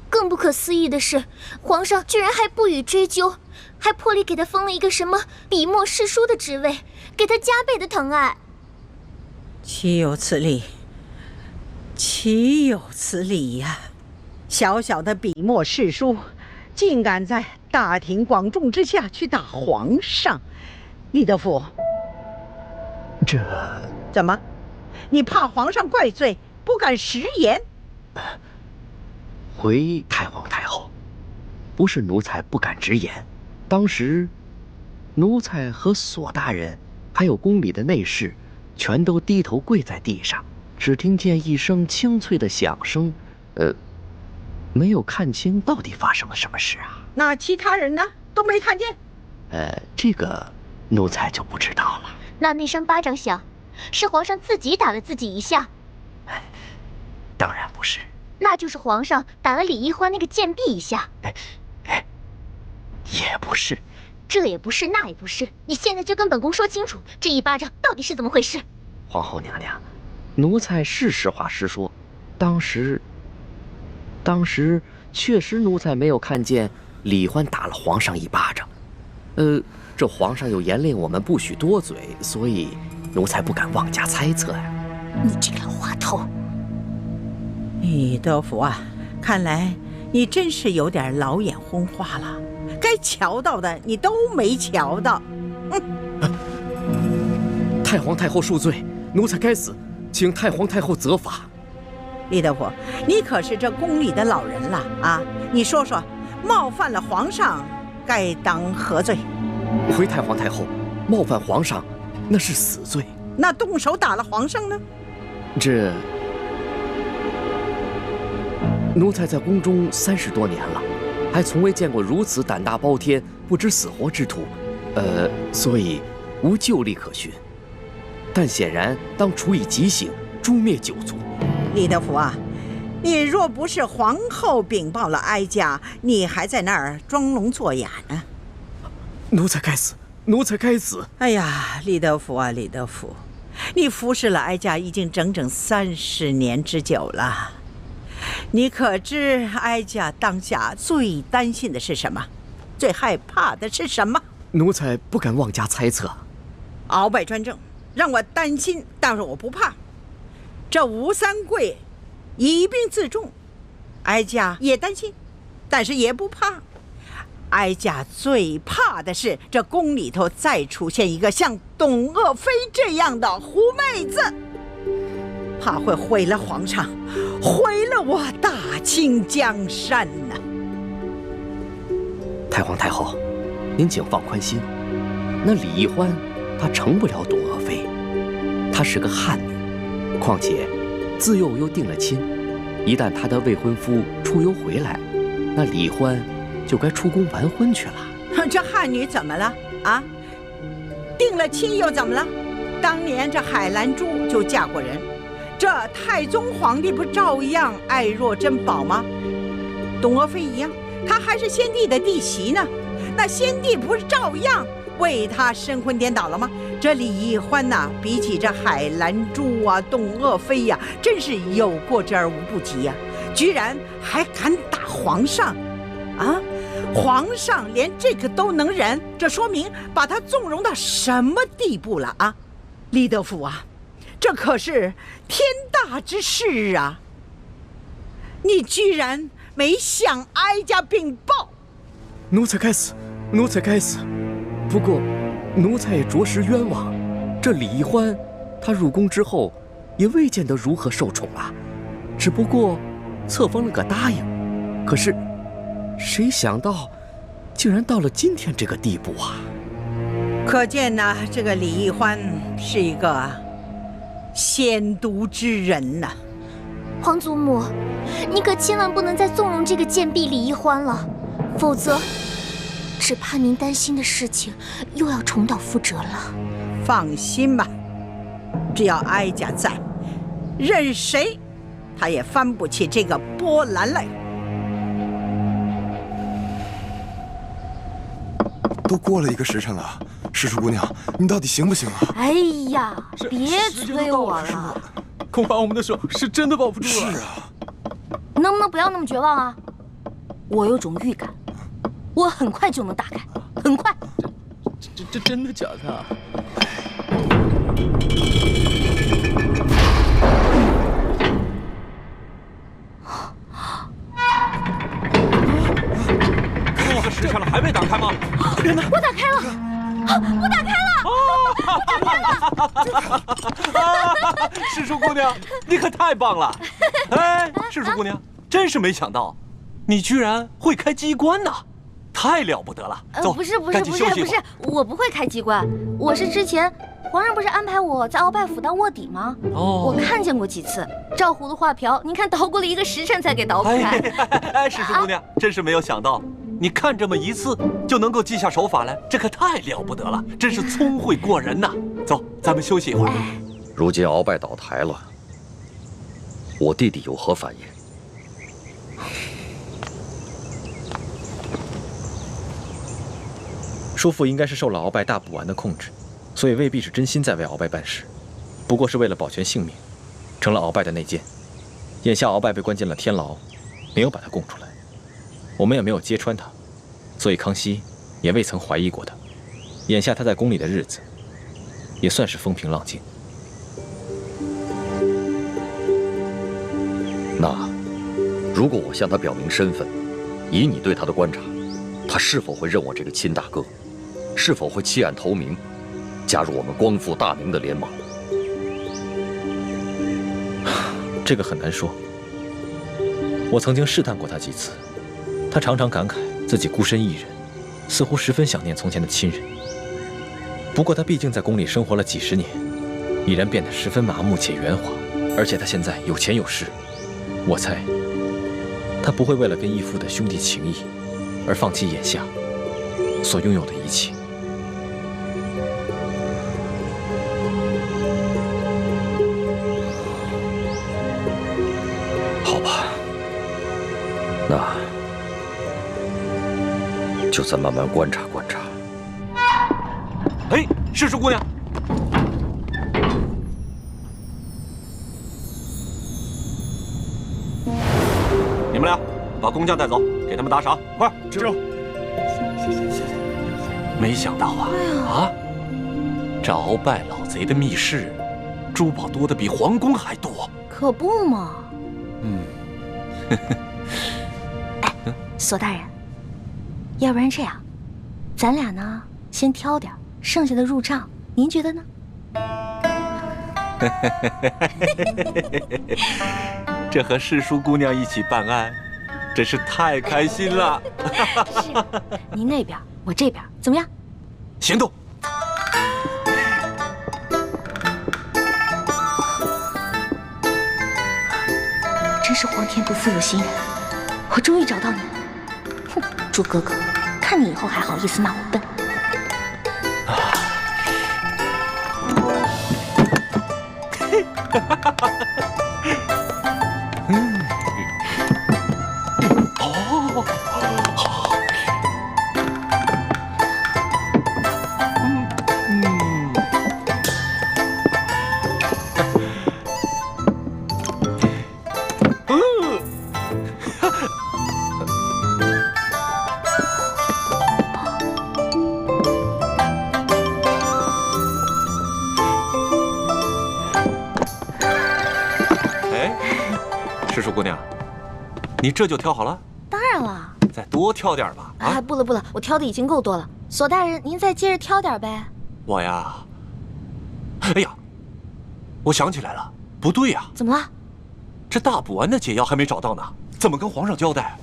更不可思议的是，皇上居然还不予追究，还破例给他封了一个什么笔墨侍书的职位，给他加倍的疼爱。岂有此理！岂有此理呀！小小的笔墨侍书，竟敢在大庭广众之下去打皇上！李德福，这怎么？你怕皇上怪罪，不敢食言？回太皇太后，不是奴才不敢直言，当时奴才和索大人还有宫里的内侍，全都低头跪在地上，只听见一声清脆的响声，没有看清到底发生了什么事啊。那其他人呢？都没看见？这个奴才就不知道了。那声巴掌响，是皇上自己打了自己一下？当然不是，那就是皇上打了李一欢那个贱婢一下。也不是，这也不是，那也不是，你现在就跟本宫说清楚，这一巴掌到底是怎么回事？皇后娘娘，奴才是实话实说，当时确实奴才没有看见李欢打了皇上一巴掌。这皇上又严令我们不许多嘴，所以奴才不敢妄加猜测呀。你这个老滑头！李德福啊，看来你真是有点老眼昏花了，该瞧到的你都没瞧到。太皇太后恕罪，奴才该死，请太皇太后责罚。李德福，你可是这宫里的老人了啊！你说说，冒犯了皇上，该当何罪？回太皇太后，冒犯皇上，那是死罪。那动手打了皇上呢？这奴才在宫中30多年了，还从未见过如此胆大包天、不知死活之徒，所以无旧例可循。但显然当处以极刑，诛灭9族。李德福啊，你若不是皇后禀报了哀家，你还在那儿装聋作哑呢。奴才该死，奴才该死！哎呀，李德福啊，李德福，你服侍了哀家已经整整30年之久了。你可知哀家当下最担心的是什么？最害怕的是什么？奴才不敢妄加猜测。鳌拜专政，让我担心，但是我不怕。这吴三桂以兵自重，哀家也担心，但是也不怕。哀家最怕的是这宫里头再出现一个像董鄂妃这样的狐妹子，怕会毁了皇上，毁了我大清江山呐！太皇太后，您请放宽心，那李易欢她成不了董鄂妃，她是个汉女，况且自幼又定了亲，一旦她的未婚夫出游回来，那李欢就该出宫完婚去了。这汉女怎么了啊？定了亲又怎么了？当年这海兰珠就嫁过人，这太宗皇帝不照样爱若珍宝吗？董鄂妃一样，她还是先帝的弟媳呢，那先帝不是照样为她神魂颠倒了吗？这李易欢呐，比起这海兰珠啊、董鄂妃呀，真是有过之而无不及呀！居然还敢打皇上，啊！皇上连这个都能忍，这说明把他纵容到什么地步了啊！李德福啊，这可是天大之事啊！你居然没向哀家禀报！奴才该死，奴才该死。不过，奴才也着实冤枉。这李易欢，他入宫之后，也未见得如何受宠啊，只不过册封了个答应。可是，谁想到，竟然到了今天这个地步啊！可见呢，这个李易欢是一个鲜毒之人呐。皇祖母，你可千万不能再纵容这个贱婢李易欢了，否则，只怕您担心的事情又要重蹈覆辙了。放心吧，只要哀家在，任谁他也翻不起这个波澜来。都过了1个时辰了，诗书姑娘，你到底行不行啊？哎呀，别催我了，恐怕我们的手是真的保不住了。是啊，能不能不要那么绝望啊？我有种预感，我很快就能打开，很快。这真的假的啊？这个时辰了还没打开吗？我打开了，我打开了，我打开了！诗书姑娘，你可太棒了！哎，诗书姑娘，真是没想到，你居然会开机关呐！太了不得了！走，不是，我不会开机关，我是之前皇上不是安排我在鳌拜府当卧底吗？我看见过几次，照葫芦画瓢，您看捣鼓了1个时辰才给捣鼓开。哎，诗书姑娘，真是没有想到，你看这么一次就能够记下手法来，这可太了不得了，真是聪慧过人呐！走，咱们休息一会儿。如今鳌拜倒台了，我弟弟有何反应？叔父应该是受了鳌拜大补丸的控制，所以未必是真心在为鳌拜办事，不过是为了保全性命，成了鳌拜的内奸。眼下鳌拜被关进了天牢，没有把他供出来，我们也没有揭穿他，所以康熙也未曾怀疑过他。眼下他在宫里的日子，也算是风平浪静。那，如果我向他表明身份，以你对他的观察，他是否会认我这个亲大哥？是否会弃暗投明，加入我们光复大明的联盟？这个很难说。我曾经试探过他几次，他常常感慨自己孤身一人，似乎十分想念从前的亲人。不过他毕竟在宫里生活了几十年，已然变得十分麻木且圆滑，而且他现在有钱有势，我猜他不会为了跟义父的兄弟情谊而放弃眼下所拥有的一切。好吧，那就再慢慢观察观察。哎，诗书姑娘，你们俩把工匠带走，给他们打赏，快！知。没想到啊，这鳌拜老贼的密室，珠宝多得比皇宫还多。可不嘛。哎，索大人，要不然这样，咱俩呢先挑点，剩下的入账，您觉得呢？这和世淑姑娘一起办案，真是太开心了。是，您那边，我这边，怎么样？行动！真是皇天不负有心人，我终于找到你了。哼，朱哥哥，看你以后还好意思骂我笨。世淑姑娘，你这就挑好了？当然了，再多挑点吧。哎，不了不了，我挑的已经够多了。索大人，您再接着挑点呗。我呀，哎呀，我想起来了，不对呀。怎么了？这大补丸的解药还没找到呢，怎么跟皇上交代？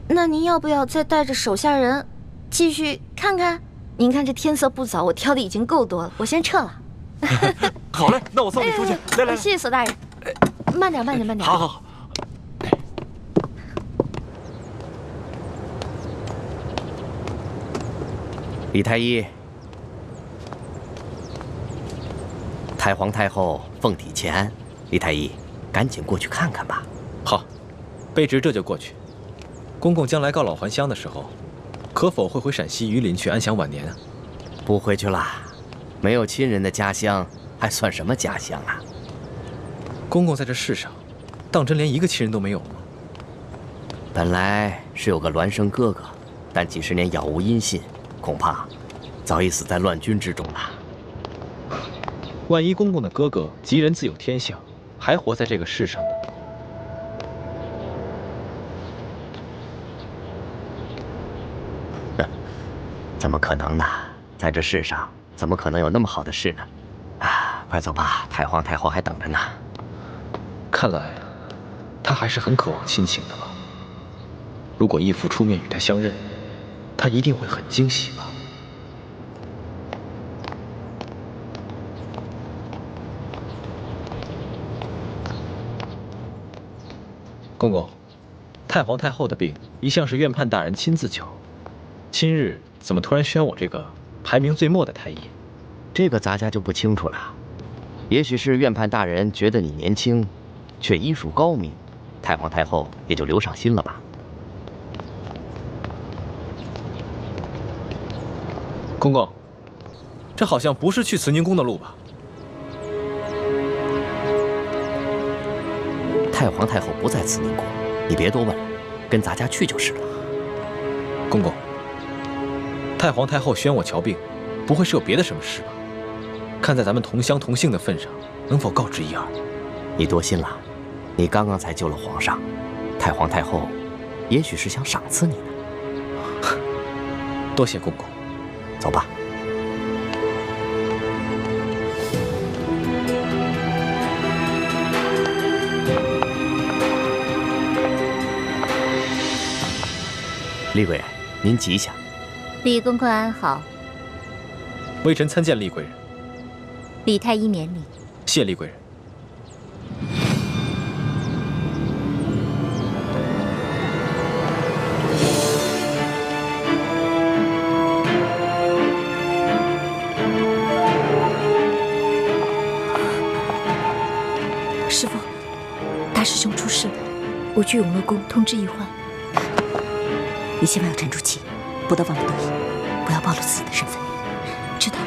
那您要不要再带着手下人继续看看？您看这天色不早，我挑的已经够多了，我先撤了。好嘞，那我送你出去。来来，谢谢索大人。慢点，慢点，慢点。好好。李太医，太皇太后凤体前安，李太医，赶紧过去看看吧。好，卑职这就过去。公公将来告老还乡的时候，可否会回陕西榆林去安享晚年啊？不回去了，没有亲人的家乡还算什么家乡啊？公公在这世上，当真连一个亲人都没有吗？本来是有个孪生哥哥，但几十年杳无音信，恐怕早已死在乱军之中了。万一公公的哥哥吉人自有天相，还活在这个世上呢？怎么可能呢？在这世上，怎么可能有那么好的事呢？啊，快走吧，太皇太后还等着呢。看来，他还是很渴望亲情的吧。如果义父出面与他相认，他一定会很惊喜吧。公公，太皇太后的病一向是院判大人亲自救，今日怎么突然选我这个排名最末的太医？这个咱家就不清楚了。也许是院判大人觉得你年轻，却医术高明，太皇太后也就留上心了吧。公公，这好像不是去慈宁宫的路吧？太皇太后不在慈宁宫，你别多问了，跟咱家去就是了。公公，太皇太后宣我瞧病，不会是有别的什么事吧？看在咱们同乡同姓的份上，能否告知一二？你多心了，你刚刚才救了皇上，太皇太后也许是想赏赐你呢。多谢公公。走吧。厉贵人，您吉祥。李公公安好。微臣参见厉贵人。李太医免礼。谢厉贵人。师父，大师兄出事了，我去永乐宫通知医患。你千万要沉住气，不得忘了得意，不要暴露自己的身份。知道了。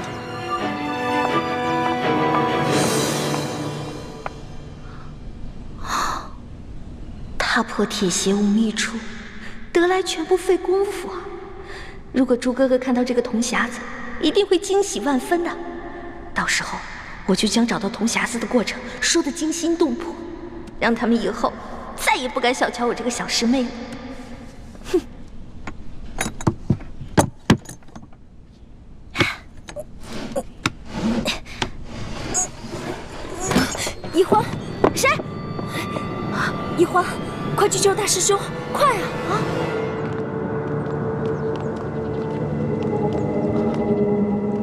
踏破铁鞋无觅处，得来全不费工夫啊！如果朱哥哥看到这个铜匣子，一定会惊喜万分的。到时候我就将找到铜匣子的过程说得惊心动魄，让他们以后再也不敢小瞧我这个小师妹了。哼！快去救大师兄，快啊！啊！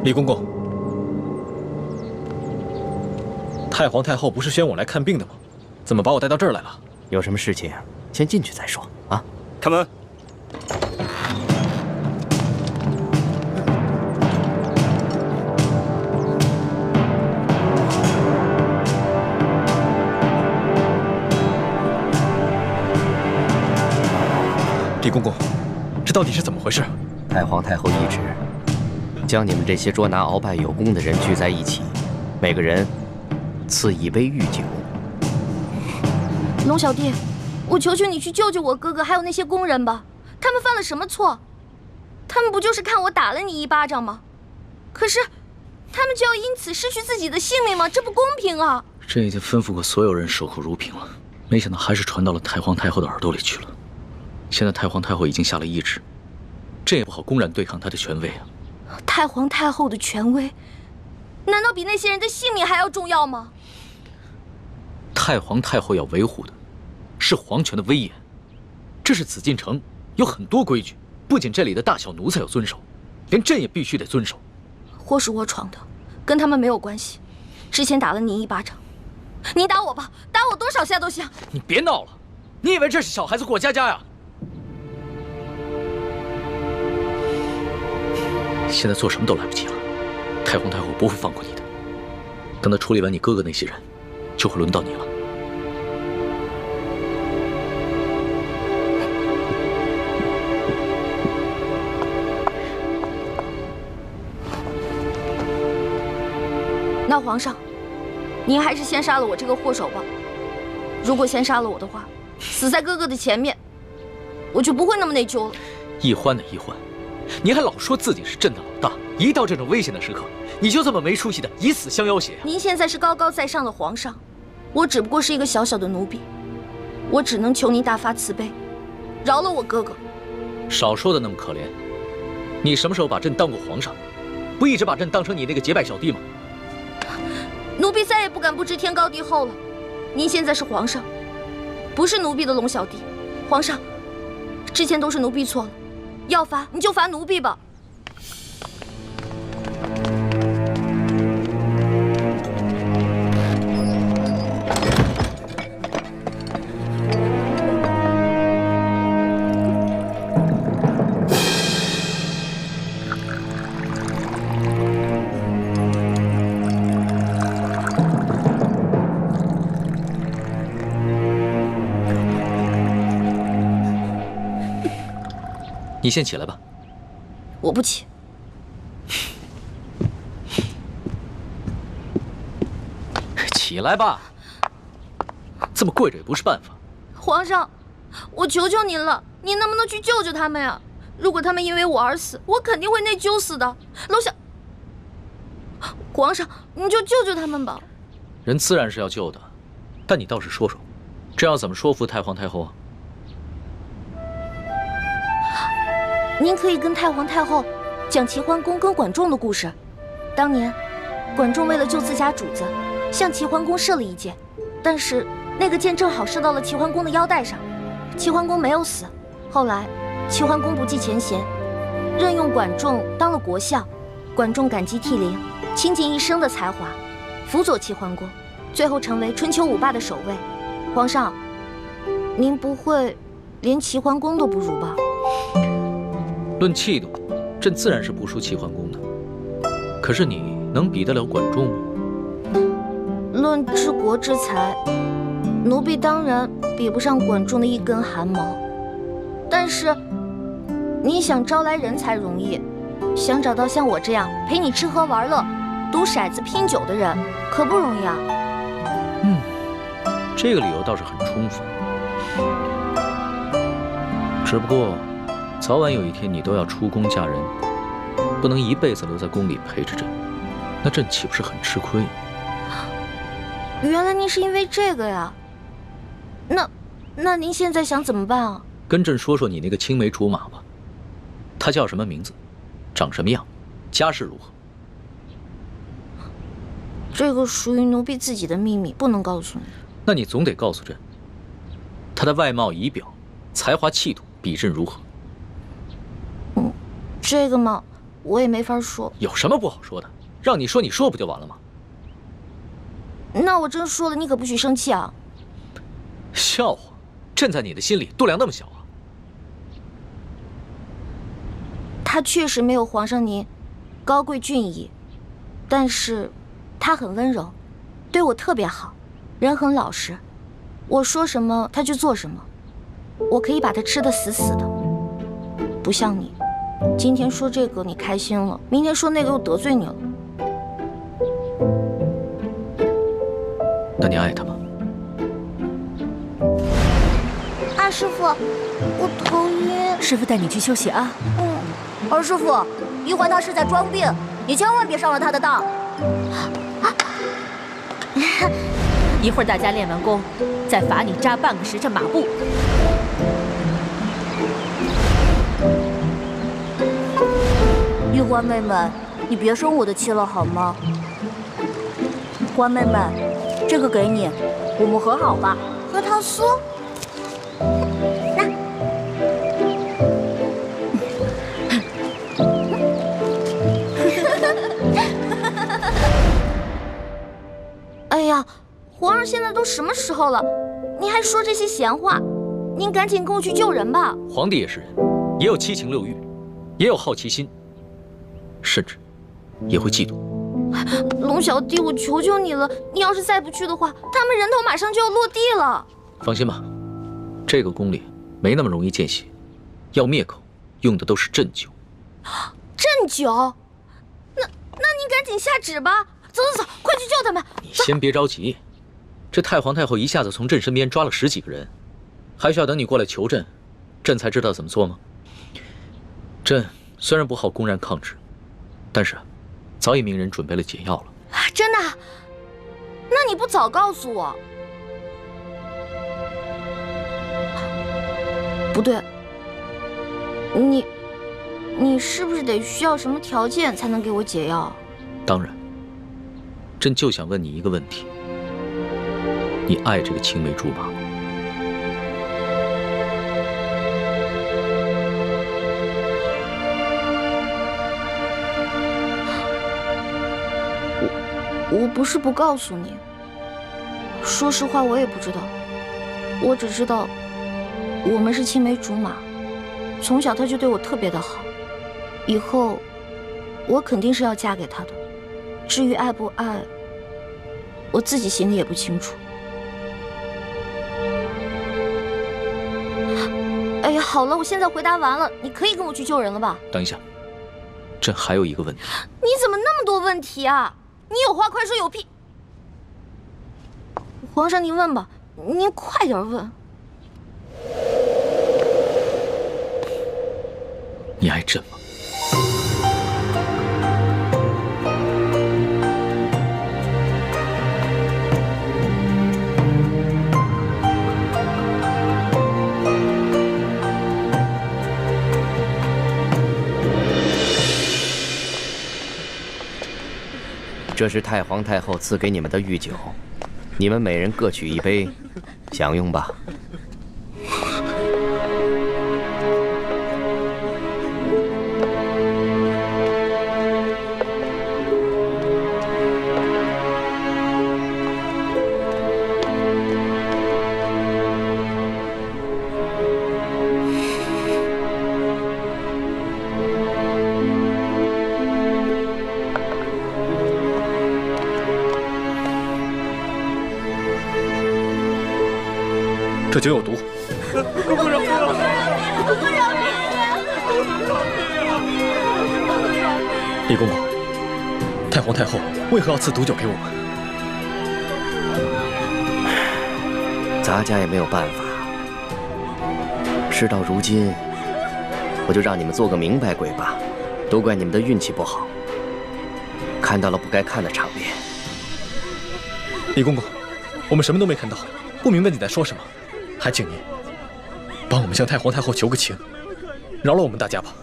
李公公，太皇太后不是宣我来看病的吗？怎么把我带到这儿来了？有什么事情先进去再说啊！开门。李公公，这到底是怎么回事？太皇太后懿旨，将你们这些捉拿鳌拜有功的人聚在一起，每个人赐一杯御酒。龙小弟，我求求你去救救我哥哥，还有那些工人吧。他们犯了什么错？他们不就是看我打了你一巴掌吗？可是，他们就要因此失去自己的性命吗？这不公平啊！朕已经吩咐过所有人守口如瓶了，没想到还是传到了太皇太后的耳朵里去了。现在太皇太后已经下了懿旨，朕也不好公然对抗她的权威啊。太皇太后的权威，难道比那些人的性命还要重要吗？太皇太后要维护的是皇权的威严，这是紫禁城有很多规矩，不仅这里的大小奴才要遵守，连朕也必须得遵守。祸是我闯的，跟他们没有关系。之前打了你一巴掌，你打我吧，打我多少下都行。你别闹了，你以为这是小孩子过家家呀？现在做什么都来不及了，太皇太后不会放过你的。等她处理完你哥哥那些人，就会轮到你了。那皇上，您还是先杀了我这个祸首吧。如果先杀了我的话，死在哥哥的前面，我就不会那么内疚了。易欢的易欢，你还老说自己是朕的老大，一到这种危险的时刻，你就这么没出息的以死相要挟啊！您现在是高高在上的皇上，我只不过是一个小小的奴婢，我只能求您大发慈悲，饶了我哥哥。少说的那么可怜，你什么时候把朕当过皇上？不一直把朕当成你那个结拜小弟吗？奴婢再也不敢不知天高地厚了。您现在是皇上，不是奴婢的龙小弟。皇上，之前都是奴婢错了，要罚你就罚奴婢吧。你先起来吧。我不起。起来吧，这么跪着也不是办法。皇上，我求求您了，您能不能去救救他们呀？如果他们因为我而死，我肯定会内疚死的。楼下，皇上，你就救救他们吧。人自然是要救的，但你倒是说说，这要怎么说服太皇太后啊？您可以跟太皇太后讲齐桓公跟管仲的故事。当年，管仲为了救自家主子，向齐桓公射了一箭，但是那个箭正好射到了齐桓公的腰带上，齐桓公没有死。后来，齐桓公不计前嫌，任用管仲当了国相。管仲感激涕零，倾尽一生的才华，辅佐齐桓公，最后成为春秋五霸的首位。皇上，您不会连齐桓公都不如吧？论气度，朕自然是不输齐桓公的。可是你能比得了管仲吗？论治国之才，奴婢当然比不上管仲的一根汗毛。但是，你想招来人才容易，想找到像我这样陪你吃喝玩乐、赌骰子拼酒的人，可不容易啊。这个理由倒是很充分。只不过，早晚有一天你都要出宫嫁人，不能一辈子留在宫里陪着朕，那朕岂不是很吃亏？原来您是因为这个呀？那您现在想怎么办啊？跟朕说说你那个青梅竹马吧，他叫什么名字，长什么样，家世如何？这个属于奴婢自己的秘密，不能告诉你。那你总得告诉朕，他的外貌仪表、才华气度、比阵如何？这个嘛，我也没法说。有什么不好说的？让你说，你说不就完了吗？那我真说了，你可不许生气啊！笑话，朕在你的心里度量那么小啊？他确实没有皇上您高贵俊逸，但是他很温柔，对我特别好，人很老实。我说什么他就做什么，我可以把他吃得死死的。不像你，今天说这个你开心了，明天说那个又得罪你了。那你爱他吗？二师傅，我头晕。师傅带你去休息啊。二师傅，玉环她是在装病，你千万别上了她的当。一会儿大家练完功，再罚你扎半个时辰马步。玉环妹妹，你别生我的气了好吗？环妹妹，这个给你，我们和好吧。核桃酥。哎呀，皇上现在都什么时候了，您还说这些闲话？您赶紧跟我去救人吧。皇帝也是人，也有七情六欲，也有好奇心，甚至也会嫉妒。龙小弟，我求求你了，你要是再不去的话，他们人头马上就要落地了。放心吧，这个宫里没那么容易见血，要灭口用的都是鸩酒。鸩酒？那您赶紧下旨吧。走，快去救他们！你先别着急，这太皇太后一下子从朕身边抓了10几个人，还需要等你过来求朕，朕才知道怎么做吗？朕虽然不好公然抗旨，但是早已命人准备了解药了。真的？那你不早告诉我？不对，你是不是得需要什么条件才能给我解药？当然。朕就想问你一个问题：你爱这个青梅竹马吗？我不是不告诉你，说实话我也不知道，我只知道我们是青梅竹马，从小他就对我特别的好，以后我肯定是要嫁给他的。至于爱不爱，我自己心里也不清楚。哎呀，好了，我现在回答完了，你可以跟我去救人了吧？等一下，朕还有一个问题。你怎么那么多问题啊？你有话快说，有屁！皇上您问吧，您快点问。你爱朕吗？这是太皇太后赐给你们的御酒，你们每人各取一杯，享用吧。这酒有毒。公公饶命啊！公公饶命啊！李公公，太皇太后为何要赐毒酒给我们？咱家也没有办法。事到如今，我就让你们做个明白鬼吧。都怪你们的运气不好，看到了不该看的场面。李公公，我们什么都没看到，不明白你在说什么。还请您帮我们向太皇太后求个情，饶了我们大家吧。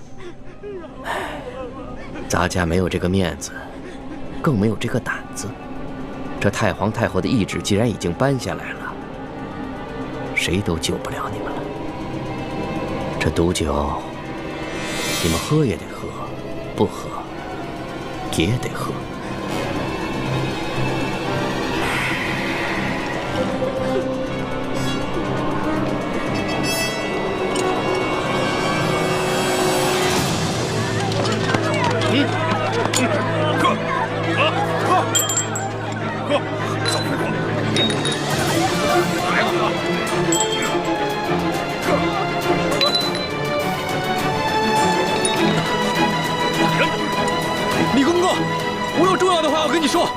咱家没有这个面子，更没有这个胆子。这太皇太后的懿旨既然已经颁下来了，谁都救不了你们了。这毒酒，你们喝也得喝，不喝也得喝。李公公，我有重要的话要跟你说。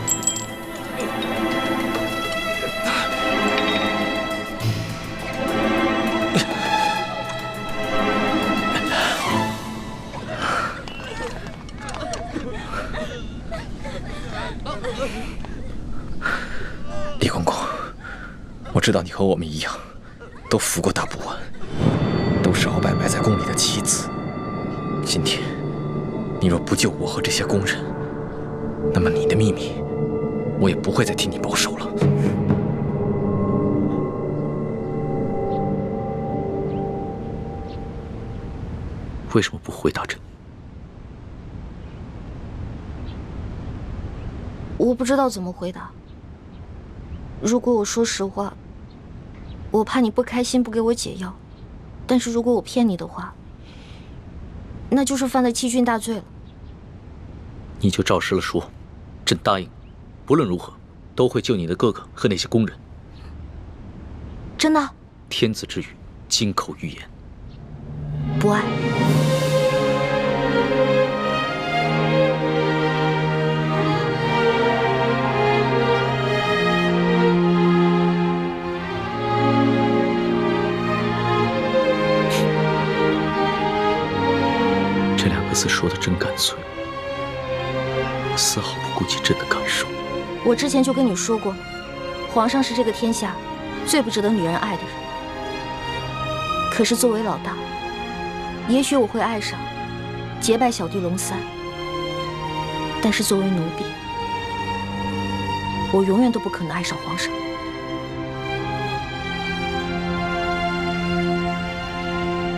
李公公，我知道你和我们一样，都服过大补丸，都是鳌拜埋在宫里的棋子。今天，你若不救我和这些宫人，那么你的秘密，我也不会再替你保守了。为什么不回答朕？我不知道怎么回答。如果我说实话，我怕你不开心，不给我解药；但是如果我骗你的话，那就是犯了欺君大罪了。你就照实了说，朕答应，不论如何，都会救你的哥哥和那些宫人。真的？天子之语，金口玉言。不爱。这两个字说的真干脆，丝毫不顾及朕的感受。我之前就跟你说过，皇上是这个天下最不值得女人爱的人。可是作为老大，也许我会爱上结拜小弟龙三，但是作为奴婢，我永远都不可能爱上皇上。